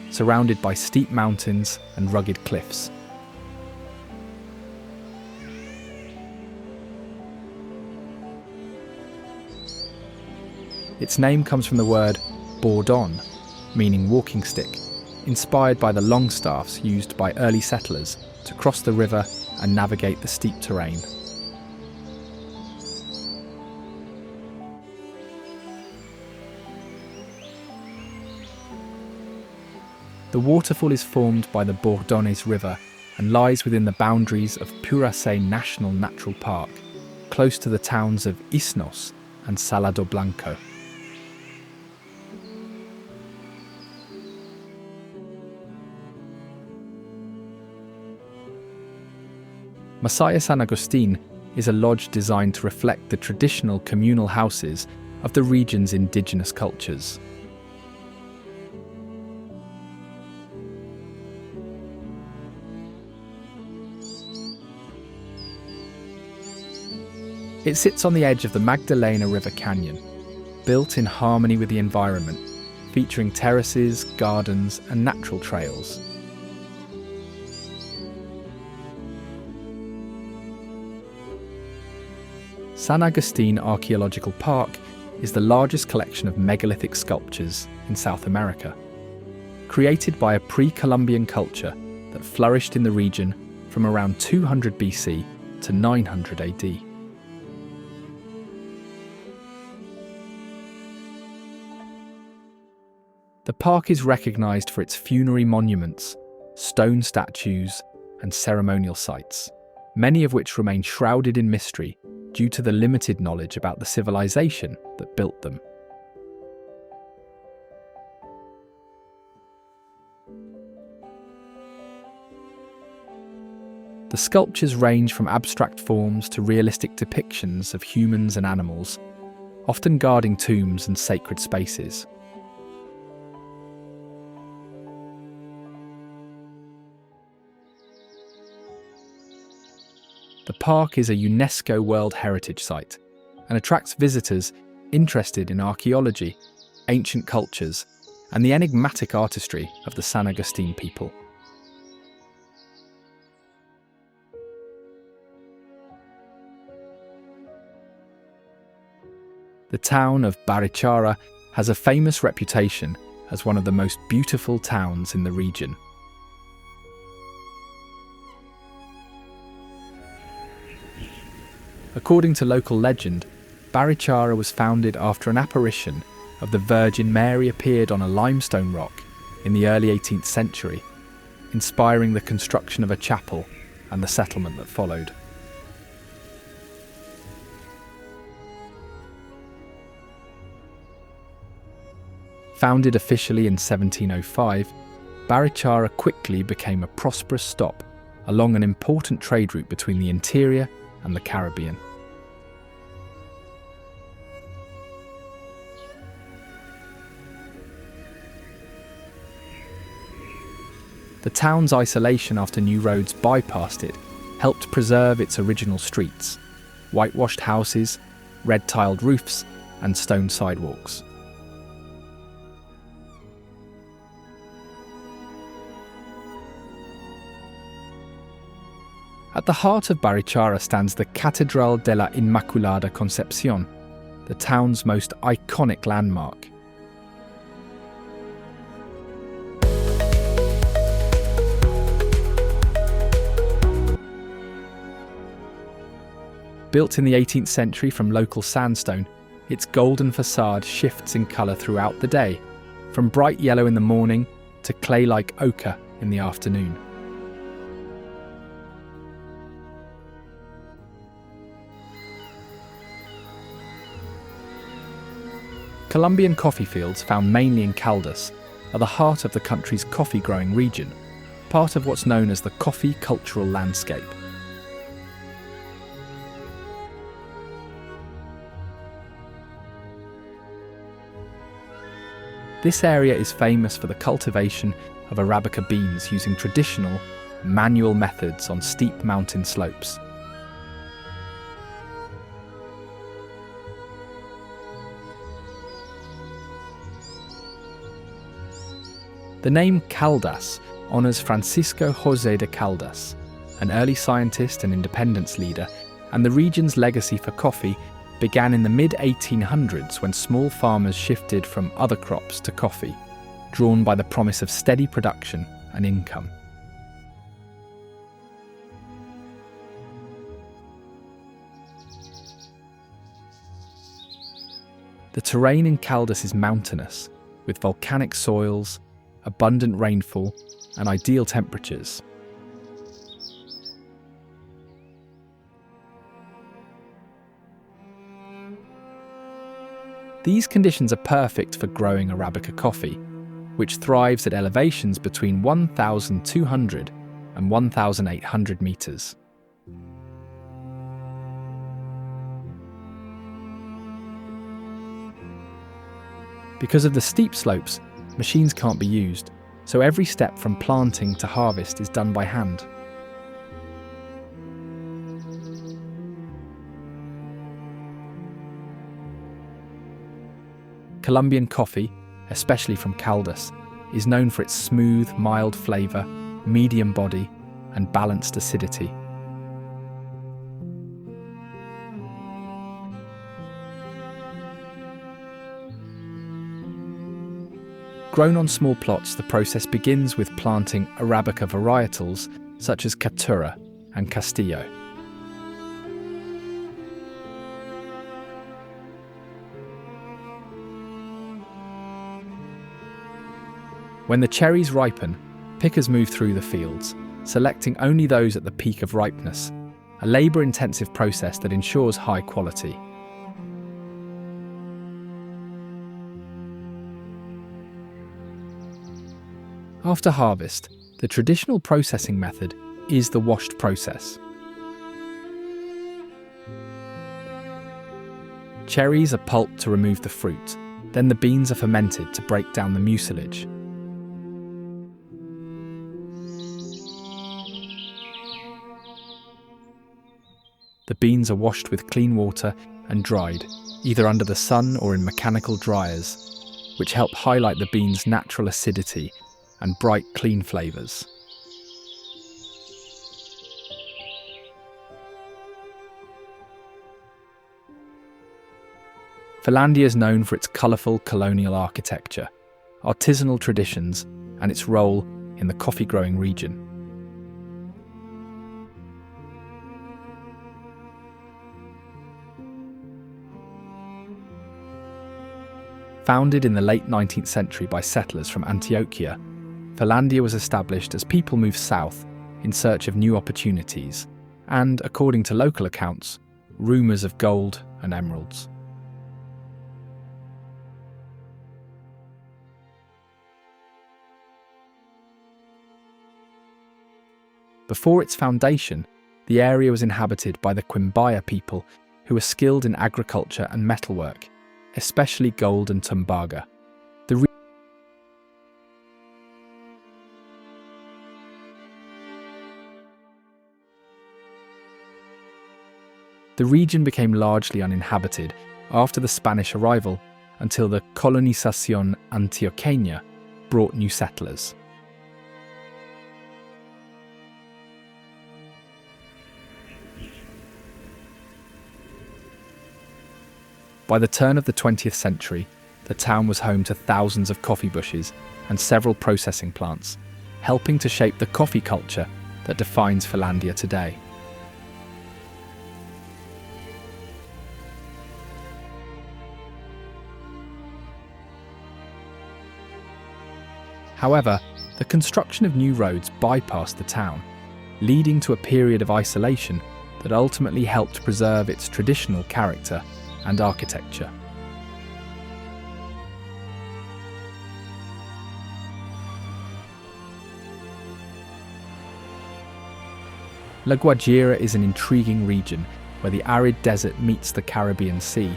surrounded by steep mountains and rugged cliffs. Its name comes from the word bordon, meaning walking stick, inspired by the long staffs used by early settlers to cross the river and navigate the steep terrain. The waterfall is formed by the Bordones River and lies within the boundaries of Puracé National Natural Park, close to the towns of Isnos and Salado Blanco. Masaya San Agustin is a lodge designed to reflect the traditional communal houses of the region's indigenous cultures. It sits on the edge of the Magdalena River Canyon, built in harmony with the environment, featuring terraces, gardens, and natural trails. San Agustin Archaeological Park is the largest collection of megalithic sculptures in South America, created by a pre-Columbian culture that flourished in the region from around 200 BC to 900 AD. The park is recognised for its funerary monuments, stone statues, and ceremonial sites, many of which remain shrouded in mystery due to the limited knowledge about the civilization that built them. The sculptures range from abstract forms to realistic depictions of humans and animals, often guarding tombs and sacred spaces. The park is a UNESCO World Heritage Site and attracts visitors interested in archaeology, ancient cultures, and the enigmatic artistry of the San Agustin people. The town of Barichara has a famous reputation as one of the most beautiful towns in the region. According to local legend, Barichara was founded after an apparition of the Virgin Mary appeared on a limestone rock in the early 18th century, inspiring the construction of a chapel and the settlement that followed. Founded officially in 1705, Barichara quickly became a prosperous stop along an important trade route between the interior and the Caribbean. The town's isolation after new roads bypassed it helped preserve its original streets, whitewashed houses, red-tiled roofs, and stone sidewalks. At the heart of Barichara stands the Catedral de la Inmaculada Concepción, the town's most iconic landmark. Built in the 18th century from local sandstone, its golden facade shifts in colour throughout the day, from bright yellow in the morning to clay-like ochre in the afternoon. Colombian coffee fields, found mainly in Caldas, are the heart of the country's coffee-growing region, part of what's known as the coffee cultural landscape. This area is famous for the cultivation of Arabica beans using traditional, manual methods on steep mountain slopes. The name Caldas honours Francisco José de Caldas, an early scientist and independence leader, and the region's legacy for coffee began in the mid-1800s when small farmers shifted from other crops to coffee, drawn by the promise of steady production and income. The terrain in Caldas is mountainous, with volcanic soils, abundant rainfall, and ideal temperatures. These conditions are perfect for growing Arabica coffee, which thrives at elevations between 1,200 and 1,800 metres. Because of the steep slopes, machines can't be used, so every step from planting to harvest is done by hand. Colombian coffee, especially from Caldas, is known for its smooth, mild flavour, medium body, and balanced acidity. Grown on small plots, the process begins with planting Arabica varietals such as Caturra and Castillo. When the cherries ripen, pickers move through the fields, selecting only those at the peak of ripeness, a labour-intensive process that ensures high quality. After harvest, the traditional processing method is the washed process. Cherries are pulped to remove the fruit, then the beans are fermented to break down the mucilage. The beans are washed with clean water and dried, either under the sun or in mechanical dryers, which help highlight the beans' natural acidity and bright, clean flavours. Finlandia is known for its colourful colonial architecture, artisanal traditions, and its role in the coffee-growing region. Founded in the late 19th century by settlers from Antioquia, Finlandia was established as people moved south in search of new opportunities and, according to local accounts, rumours of gold and emeralds. Before its foundation, the area was inhabited by the Quimbaya people, who were skilled in agriculture and metalwork, especially gold and tumbaga. The region became largely uninhabited after the Spanish arrival until the Colonización Antioqueña brought new settlers. By the turn of the 20th century, the town was home to thousands of coffee bushes and several processing plants, helping to shape the coffee culture that defines Finlandia today. However, the construction of new roads bypassed the town, leading to a period of isolation that ultimately helped preserve its traditional character and architecture. La Guajira is an intriguing region where the arid desert meets the Caribbean Sea,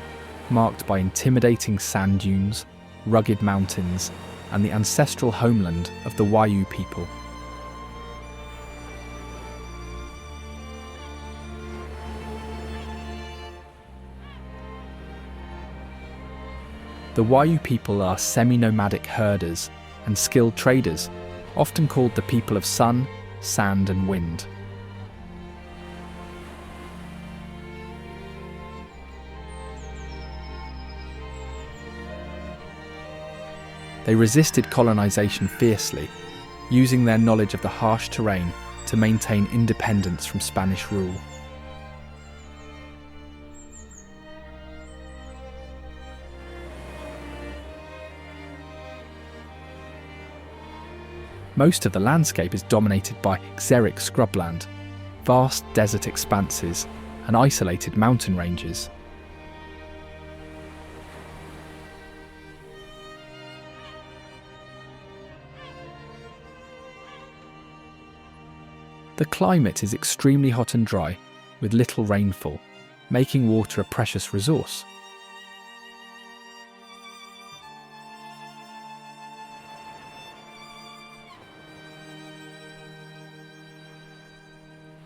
marked by intimidating sand dunes, rugged mountains, and the ancestral homeland of the Wayuu people. The Wayuu people are semi-nomadic herders and skilled traders, often called the people of sun, sand, and wind. They resisted colonization fiercely, using their knowledge of the harsh terrain to maintain independence from Spanish rule. Most of the landscape is dominated by xeric scrubland, vast desert expanses, and isolated mountain ranges. The climate is extremely hot and dry, with little rainfall, making water a precious resource.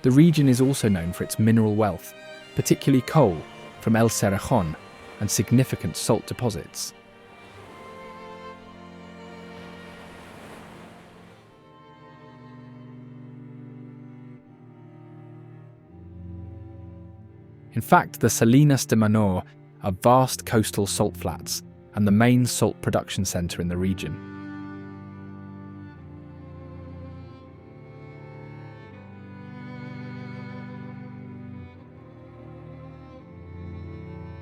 The region is also known for its mineral wealth, particularly coal from El Cerrejón and significant salt deposits. In fact, the Salinas de Manaure are vast coastal salt flats and the main salt production centre in the region.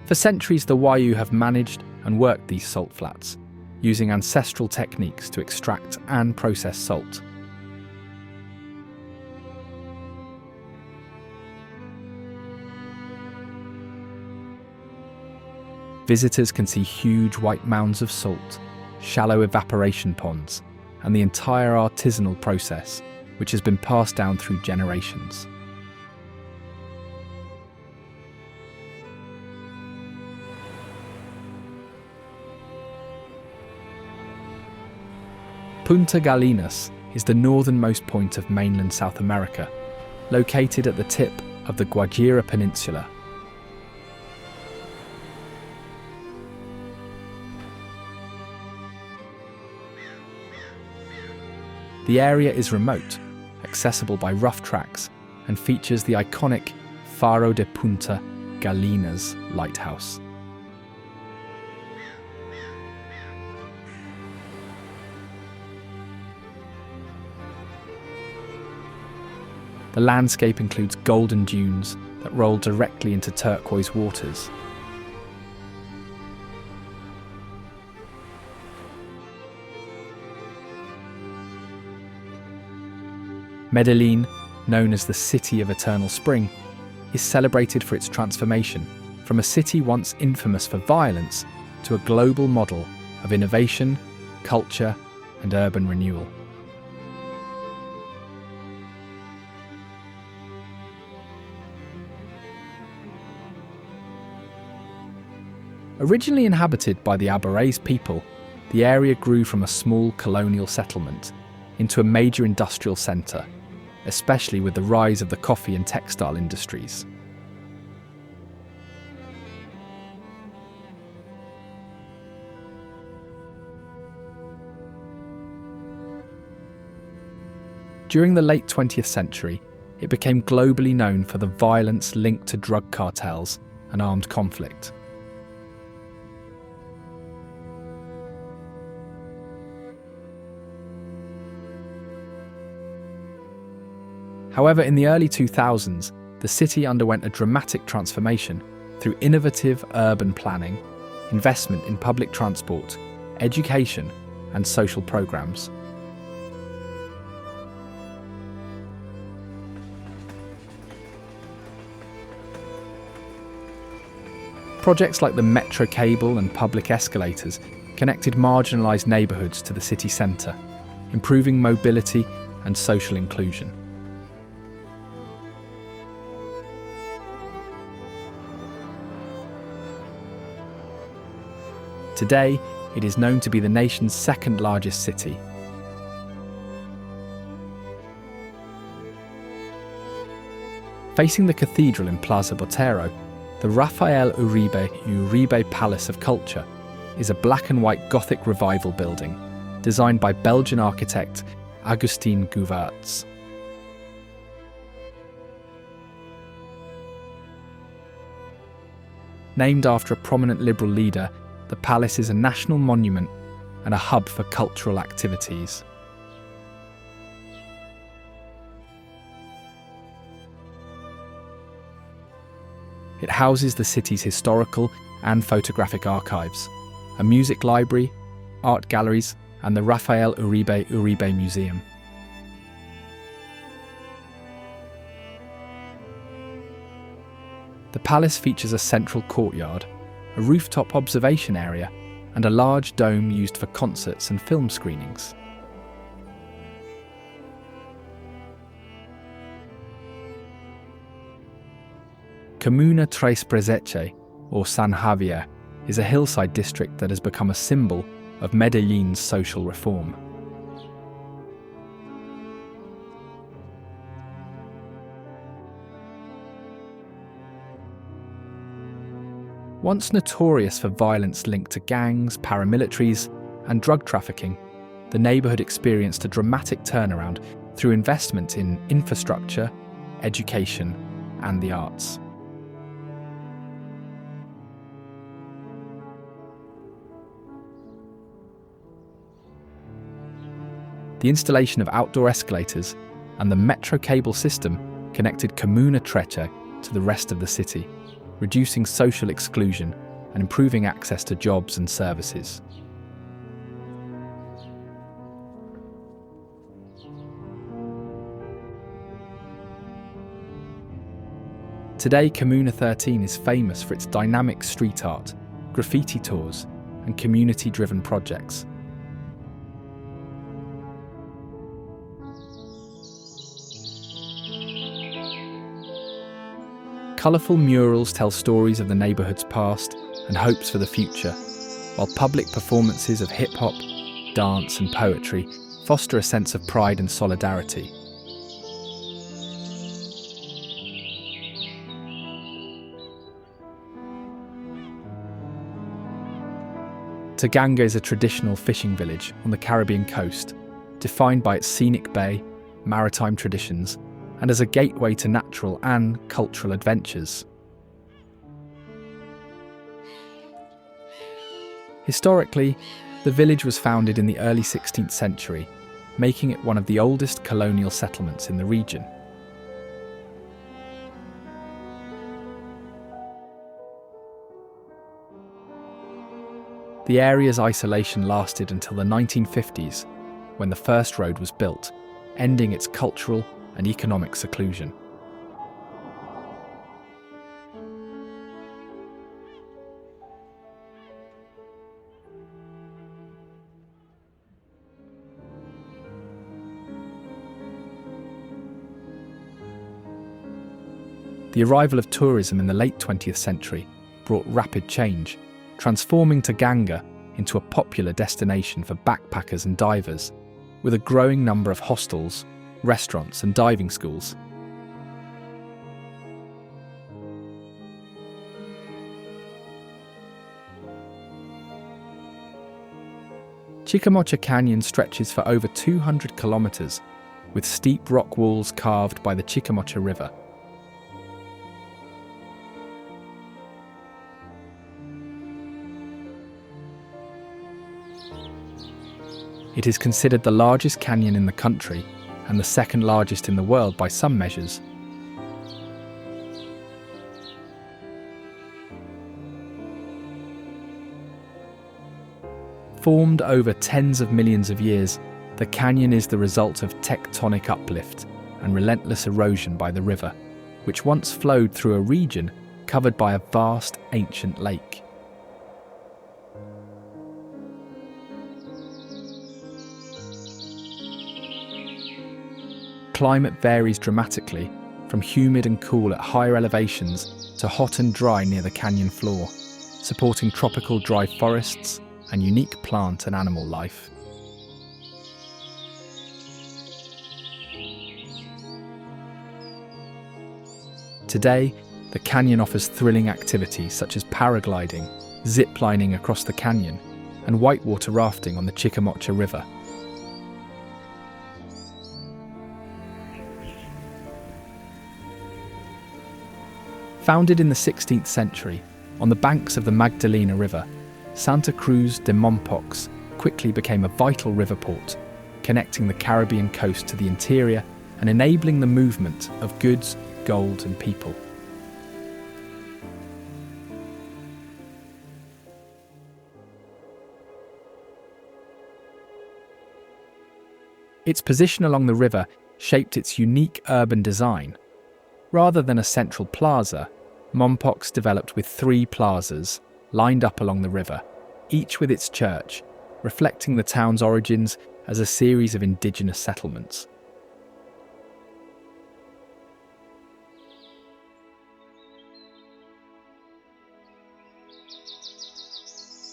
For centuries, the Wayuu have managed and worked these salt flats, using ancestral techniques to extract and process salt. Visitors can see huge white mounds of salt, shallow evaporation ponds, and the entire artisanal process, which has been passed down through generations. Punta Gallinas is the northernmost point of mainland South America, located at the tip of the Guajira Peninsula. The area is remote, accessible by rough tracks, and features the iconic Faro de Punta Gallinas lighthouse. The landscape includes golden dunes that roll directly into turquoise waters. Medellin, known as the City of Eternal Spring, is celebrated for its transformation from a city once infamous for violence to a global model of innovation, culture, and urban renewal. Originally inhabited by the Abarese people, the area grew from a small colonial settlement into a major industrial centre, especially with the rise of the coffee and textile industries. During the late 20th century, it became globally known for the violence linked to drug cartels and armed conflict. However, in the early 2000s, the city underwent a dramatic transformation through innovative urban planning, investment in public transport, education, and social programs. Projects like the metro cable and public escalators connected marginalised neighbourhoods to the city centre, improving mobility and social inclusion. Today, it is known to be the nation's second largest city. Facing the cathedral in Plaza Botero, the Rafael Uribe Palace of Culture is a black and white Gothic revival building designed by Belgian architect Agustin Park. Named after a prominent liberal leader, the palace is a national monument and a hub for cultural activities. It houses the city's historical and photographic archives, a music library, art galleries, and the Rafael Uribe Museum. The palace features a central courtyard, a rooftop observation area, and a large dome used for concerts and film screenings. Comuna Tres Preseche, or San Javier, is a hillside district that has become a symbol of Medellin's social reform. Once notorious for violence linked to gangs, paramilitaries, and drug trafficking, the neighbourhood experienced a dramatic turnaround through investment in infrastructure, education, and the arts. The installation of outdoor escalators and the metro cable system connected Comuna Treche to the rest of the city, reducing social exclusion and improving access to jobs and services. Today, Comuna 13 is famous for its dynamic street art, graffiti tours, and community-driven projects. Colourful murals tell stories of the neighbourhood's past and hopes for the future, while public performances of hip-hop, dance and poetry foster a sense of pride and solidarity. Taganga is a traditional fishing village on the Caribbean coast, defined by its scenic bay, maritime traditions, and as a gateway to natural and cultural adventures. Historically, the village was founded in the early 16th century, making it one of the oldest colonial settlements in the region. The area's isolation lasted until the 1950s, when the first road was built, ending its cultural and economic seclusion. The arrival of tourism in the late 20th century brought rapid change, transforming Taganga into a popular destination for backpackers and divers, with a growing number of hostels, restaurants and diving schools. Chicamocha Canyon stretches for over 200 kilometers, with steep rock walls carved by the Chicamocha River. It is considered the largest canyon in the country and the second largest in the world by some measures. Formed over tens of millions of years, the canyon is the result of tectonic uplift and relentless erosion by the river, which once flowed through a region covered by a vast ancient lake. Climate varies dramatically, from humid and cool at higher elevations to hot and dry near the canyon floor, supporting tropical dry forests and unique plant and animal life. Today, the canyon offers thrilling activities such as paragliding, zip-lining across the canyon, and whitewater rafting on the Chicamocha River. Founded in the 16th century, on the banks of the Magdalena River, Santa Cruz de Mompox quickly became a vital river port, connecting the Caribbean coast to the interior and enabling the movement of goods, gold and people. Its position along the river shaped its unique urban design. Rather than a central plaza, Mompox developed with 3 plazas lined up along the river, each with its church, reflecting the town's origins as a series of indigenous settlements.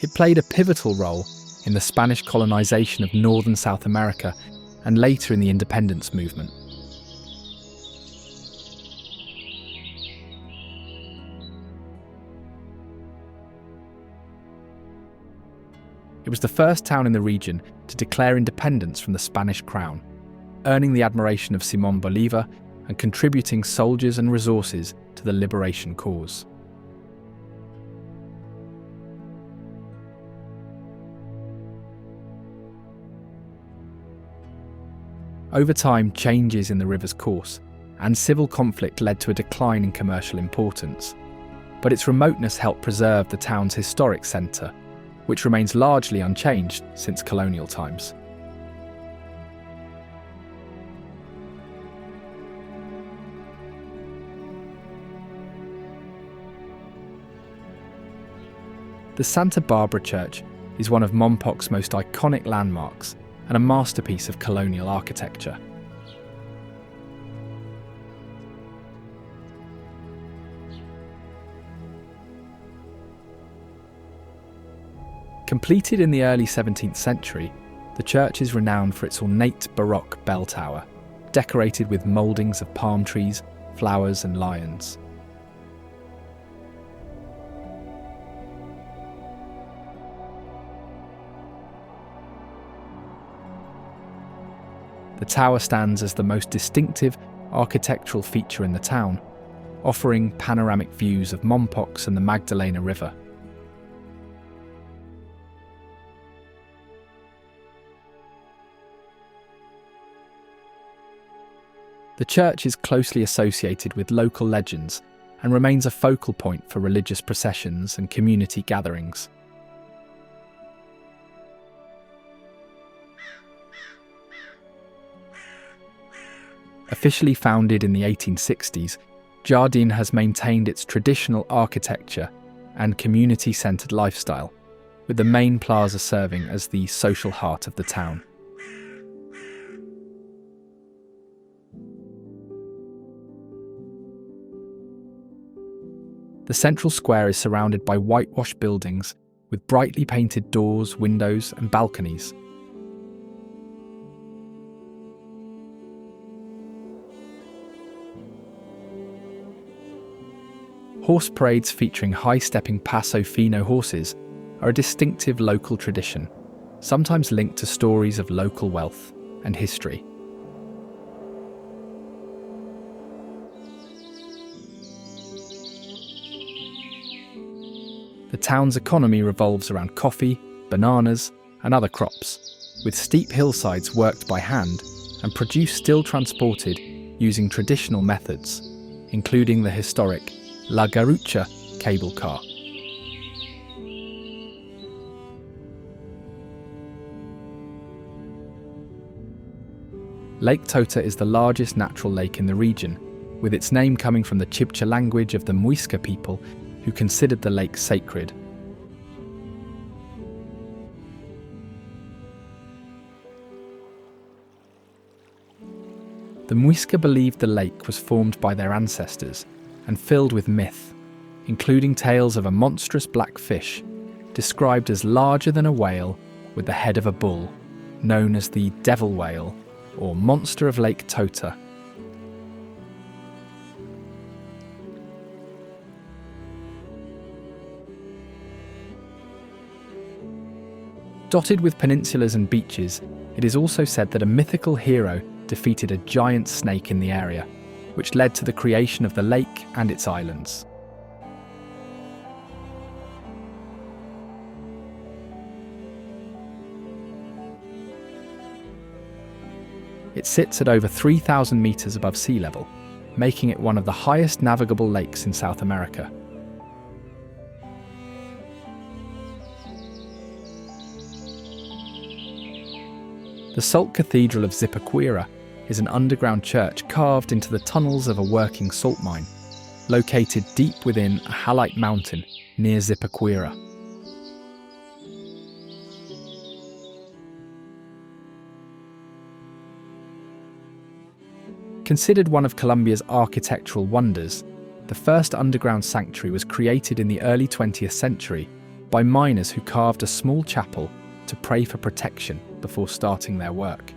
It played a pivotal role in the Spanish colonization of northern South America and later in the independence movement. It was the first town in the region to declare independence from the Spanish crown, earning the admiration of Simón Bolívar and contributing soldiers and resources to the liberation cause. Over time, changes in the river's course and civil conflict led to a decline in commercial importance, but its remoteness helped preserve the town's historic centre, which remains largely unchanged since colonial times. The Santa Barbara Church is one of Mompox's most iconic landmarks and a masterpiece of colonial architecture. Completed in the early 17th century, the church is renowned for its ornate Baroque bell tower, decorated with mouldings of palm trees, flowers and lions. The tower stands as the most distinctive architectural feature in the town, offering panoramic views of Mompox and the Magdalena River. The church is closely associated with local legends and remains a focal point for religious processions and community gatherings. Officially founded in the 1860s, Jardin has maintained its traditional architecture and community-centred lifestyle, with the main plaza serving as the social heart of the town. The central square is surrounded by whitewashed buildings with brightly painted doors, windows, and balconies. Horse parades featuring high-stepping Paso Fino horses are a distinctive local tradition, sometimes linked to stories of local wealth and history. The town's economy revolves around coffee, bananas, and other crops, with steep hillsides worked by hand and produce still transported using traditional methods, including the historic La Garrucha cable car. Lake Tota is the largest natural lake in the region, with its name coming from the Chibcha language of the Muisca people who considered the lake sacred. The Muisca believed the lake was formed by their ancestors and filled with myth, including tales of a monstrous black fish, described as larger than a whale with the head of a bull, known as the devil whale, or monster of Lake Tota. Dotted with peninsulas and beaches, it is also said that a mythical hero defeated a giant snake in the area, which led to the creation of the lake and its islands. It sits at over 3,000 metres above sea level, making it one of the highest navigable lakes in South America. The Salt Cathedral of Zipaquira is an underground church carved into the tunnels of a working salt mine, located deep within a halite mountain near Zipaquira. Considered one of Colombia's architectural wonders, the first underground sanctuary was created in the early 20th century by miners who carved a small chapel to pray for protection before starting their work.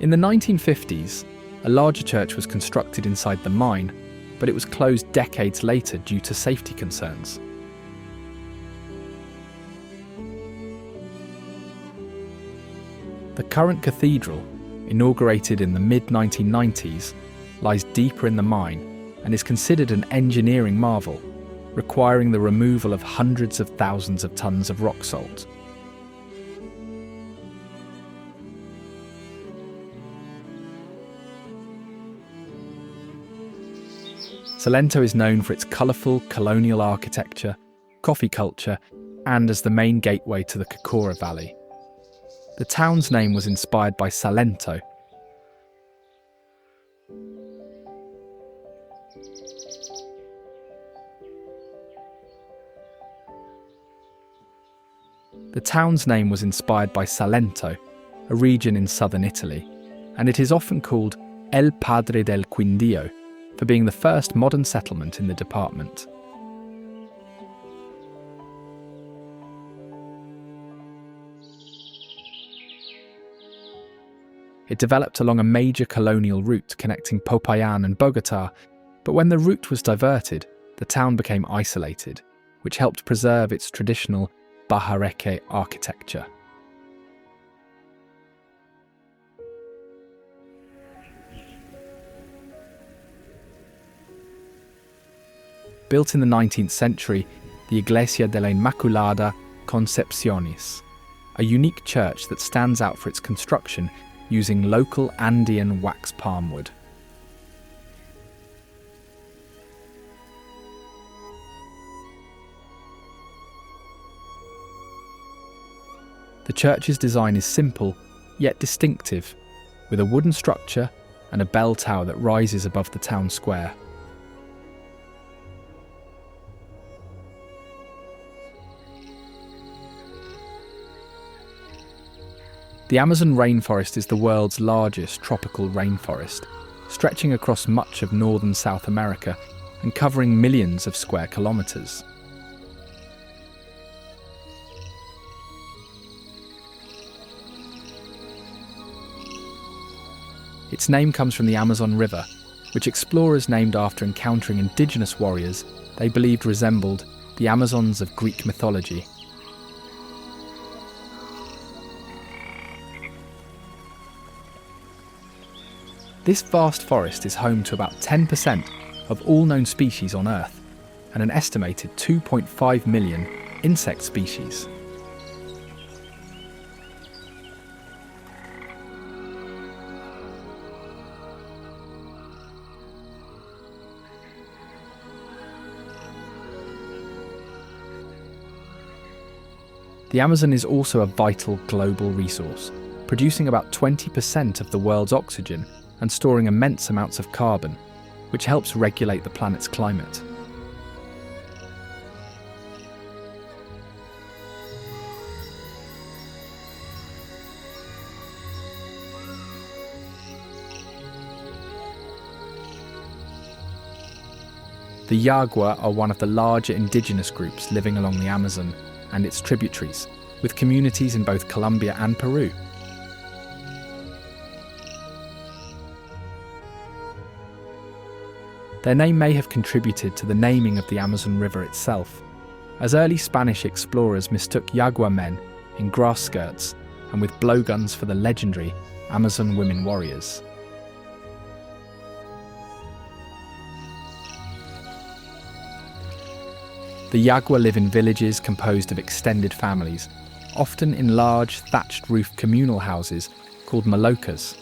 In the 1950s, a larger church was constructed inside the mine, but it was closed decades later due to safety concerns. The current cathedral, inaugurated in the mid-1990s, lies deeper in the mine and is considered an engineering marvel, requiring the removal of hundreds of thousands of tons of rock salt. Salento is known for its colourful colonial architecture, coffee culture, and as the main gateway to the Cocora Valley. The town's name was inspired by Salento. The town's name was inspired by Salento, a region in southern Italy, and it is often called El Padre del Quindio for being the first modern settlement in the department. It developed along a major colonial route connecting Popayan and Bogotá, but when the route was diverted, the town became isolated, which helped preserve its traditional Bajareque architecture. Built in the 19th century, the Iglesia de la Inmaculada Concepciones, a unique church that stands out for its construction using local Andean wax palm wood. The church's design is simple, yet distinctive, with a wooden structure and a bell tower that rises above the town square. The Amazon rainforest is the world's largest tropical rainforest, stretching across much of northern South America and covering millions of square kilometres. Its name comes from the Amazon River, which explorers named after encountering indigenous warriors they believed resembled the Amazons of Greek mythology. This vast forest is home to about 10% of all known species on Earth and an estimated 2.5 million insect species. The Amazon is also a vital global resource, producing about 20% of the world's oxygen and storing immense amounts of carbon, which helps regulate the planet's climate. The Yagua are one of the larger indigenous groups living along the Amazon and its tributaries, with communities in both Colombia and Peru. Their name may have contributed to the naming of the Amazon River itself, as early Spanish explorers mistook Yagua men in grass skirts and with blowguns for the legendary Amazon women warriors. The Yagua live in villages composed of extended families, often in large thatched-roof communal houses called malocas.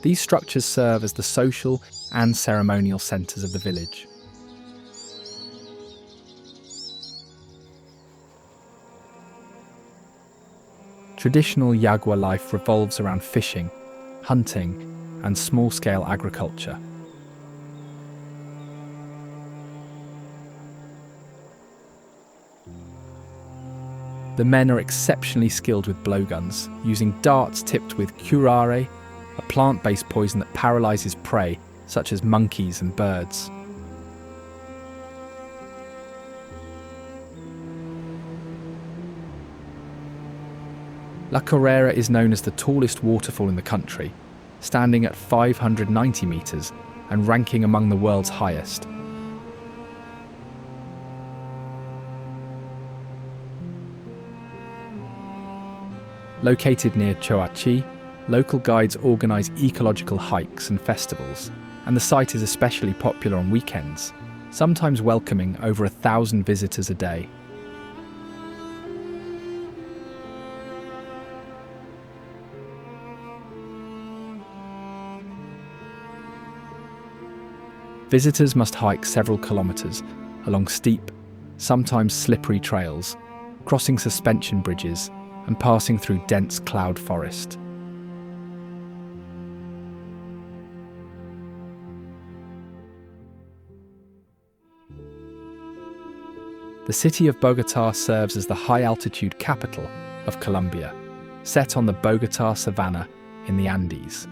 These structures serve as the social and ceremonial centres of the village. Traditional Yagua life revolves around fishing, hunting, and small-scale agriculture. The men are exceptionally skilled with blowguns, using darts tipped with curare, a plant-based poison that paralyses prey, such as monkeys and birds. La Carrera is known as the tallest waterfall in the country, standing at 590 metres and ranking among the world's highest. Located near Choachi, local guides organise ecological hikes and festivals, and the site is especially popular on weekends, sometimes welcoming over 1,000 visitors a day. Visitors must hike several kilometres along steep, sometimes slippery trails, crossing suspension bridges and passing through dense cloud forest. The city of Bogotá serves as the high-altitude capital of Colombia, set on the Bogotá Savanna in the Andes.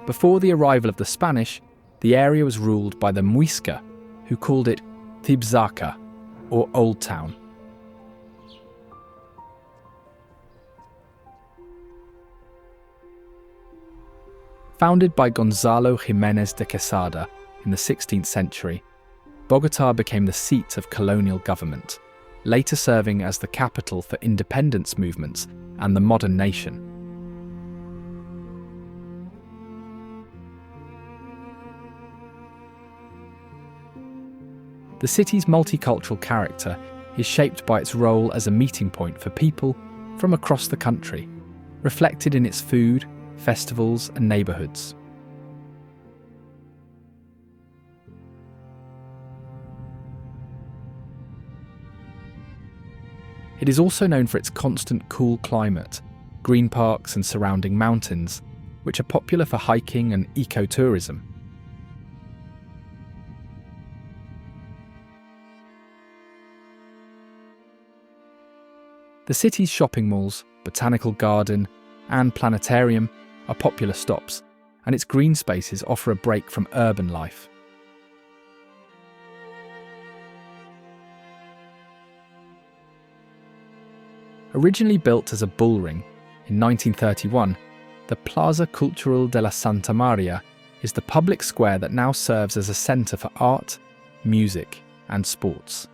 Before the arrival of the Spanish, the area was ruled by the Muisca, who called it Thibzaca, or Old Town. Founded by Gonzalo Jiménez de Quesada in the 16th century, Bogotá became the seat of colonial government, later serving as the capital for independence movements and the modern nation. The city's multicultural character is shaped by its role as a meeting point for people from across the country, reflected in its food, festivals, and neighbourhoods. It is also known for its constant cool climate, green parks and surrounding mountains, which are popular for hiking and ecotourism. The city's shopping malls, botanical garden, and planetarium are popular stops, and its green spaces offer a break from urban life. Originally built as a bullring in 1931, the Plaza Cultural de la Santa Maria is the public square that now serves as a centre for art, music, and sports.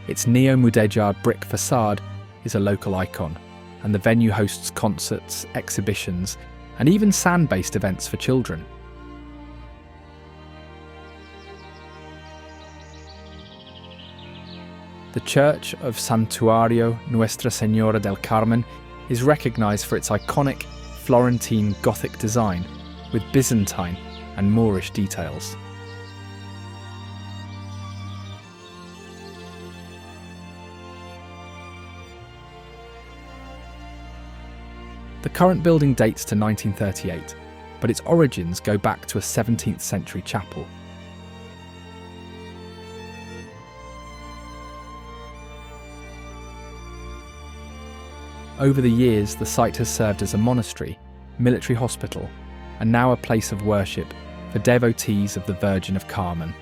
Its neo-Mudéjar brick facade is a local icon, and the venue hosts concerts, exhibitions, and even sand-based events for children. The Church of Santuario Nuestra Señora del Carmen is recognised for its iconic Florentine Gothic design with Byzantine and Moorish details. The current building dates to 1938, but its origins go back to a 17th century chapel. Over the years, the site has served as a monastery, military hospital, and now a place of worship for devotees of the Virgin of Carmen.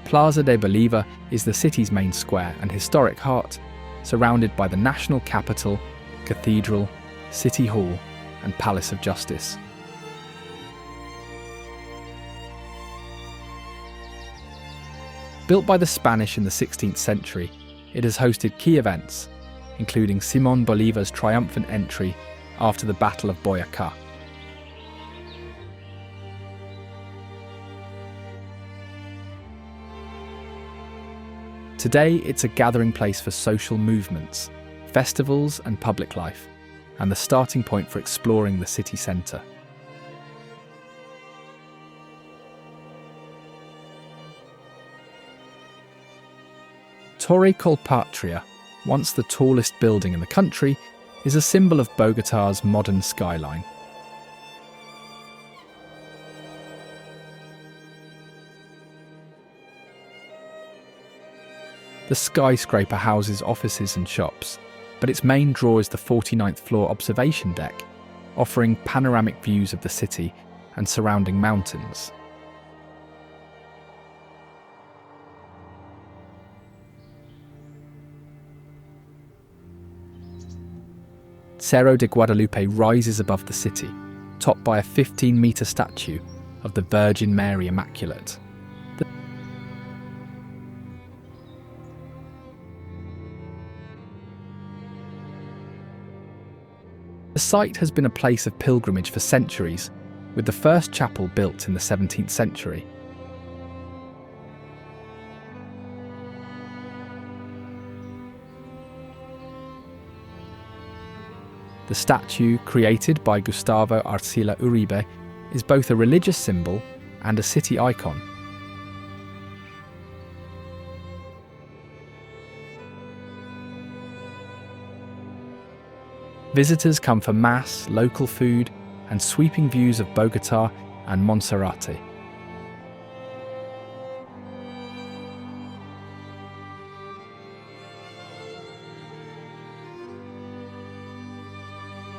Plaza de Bolivar is the city's main square and historic heart, surrounded by the national capital, cathedral, city hall, and Palace of Justice. Built by the Spanish in the 16th century, it has hosted key events, including Simón Bolívar's triumphant entry after the Battle of Boyacá. Today, it's a gathering place for social movements, festivals, and public life, and the starting point for exploring the city centre. Torre Colpatria, once the tallest building in the country, is a symbol of Bogotá's modern skyline. The skyscraper houses offices and shops, but its main draw is the 49th floor observation deck, offering panoramic views of the city and surrounding mountains. Cerro de Guadalupe rises above the city, topped by a 15-metre statue of the Virgin Mary Immaculate. The site has been a place of pilgrimage for centuries, with the first chapel built in the 17th century. The statue, created by Gustavo Arcila Uribe, is both a religious symbol and a city icon. Visitors come for mass, local food, and sweeping views of Bogotá and Monserrate.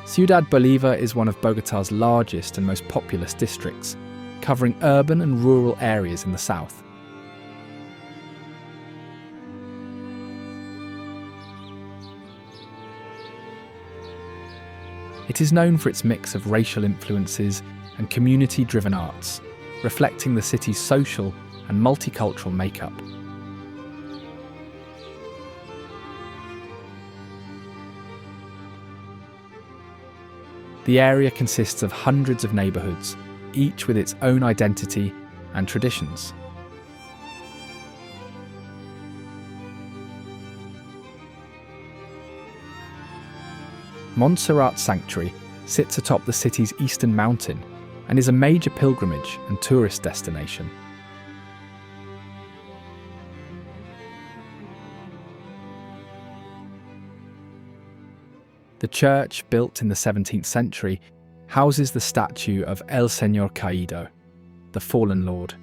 Ciudad Bolívar is one of Bogotá's largest and most populous districts, covering urban and rural areas in the south. It is known for its mix of racial influences and community-driven arts, reflecting the city's social and multicultural makeup. The area consists of hundreds of neighbourhoods, each with its own identity and traditions. Montserrat Sanctuary sits atop the city's eastern mountain and is a major pilgrimage and tourist destination. The church, built in the 17th century, houses the statue of El Señor Caído, the fallen lord.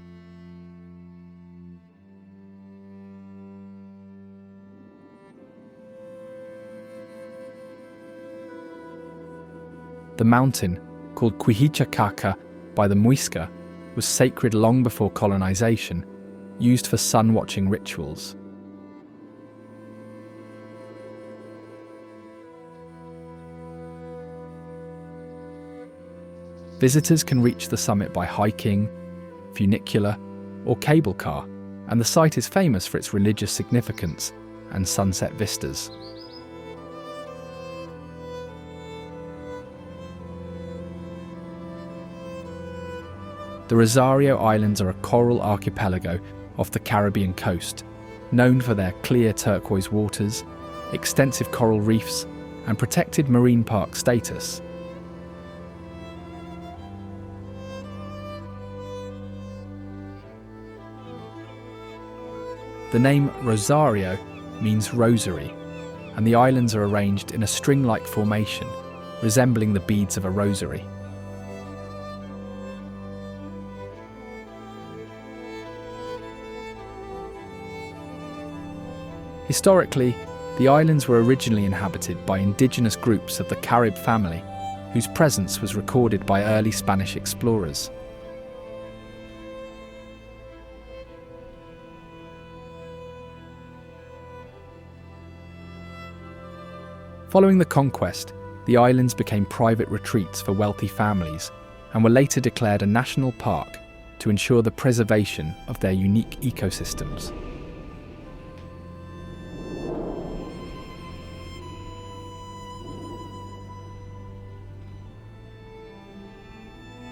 The mountain, called Quijichacaca by the Muisca, was sacred long before colonization, used for sun-watching rituals. Visitors can reach the summit by hiking, funicular, or cable car, and the site is famous for its religious significance and sunset vistas. The Rosario Islands are a coral archipelago off the Caribbean coast, known for their clear turquoise waters, extensive coral reefs, and protected marine park status. The name Rosario means rosary, and the islands are arranged in a string-like formation, resembling the beads of a rosary. Historically, the islands were originally inhabited by indigenous groups of the Carib family, whose presence was recorded by early Spanish explorers. Following the conquest, the islands became private retreats for wealthy families and were later declared a national park to ensure the preservation of their unique ecosystems.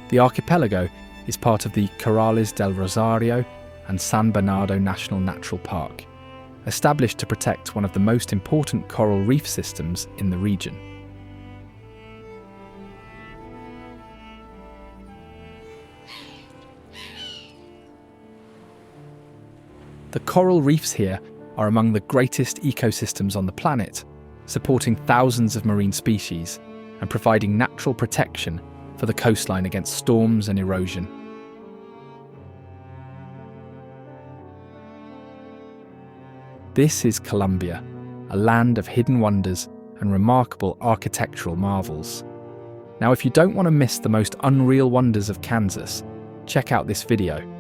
The archipelago is part of the Corrales del Rosario and San Bernardo National Natural Park, established to protect one of the most important coral reef systems in the region. The coral reefs here are among the greatest ecosystems on the planet, supporting thousands of marine species and providing natural protection for the coastline against storms and erosion. This is Colombia, a land of hidden wonders and remarkable architectural marvels. Now, if you don't want to miss the most unreal wonders of Kansas, check out this video.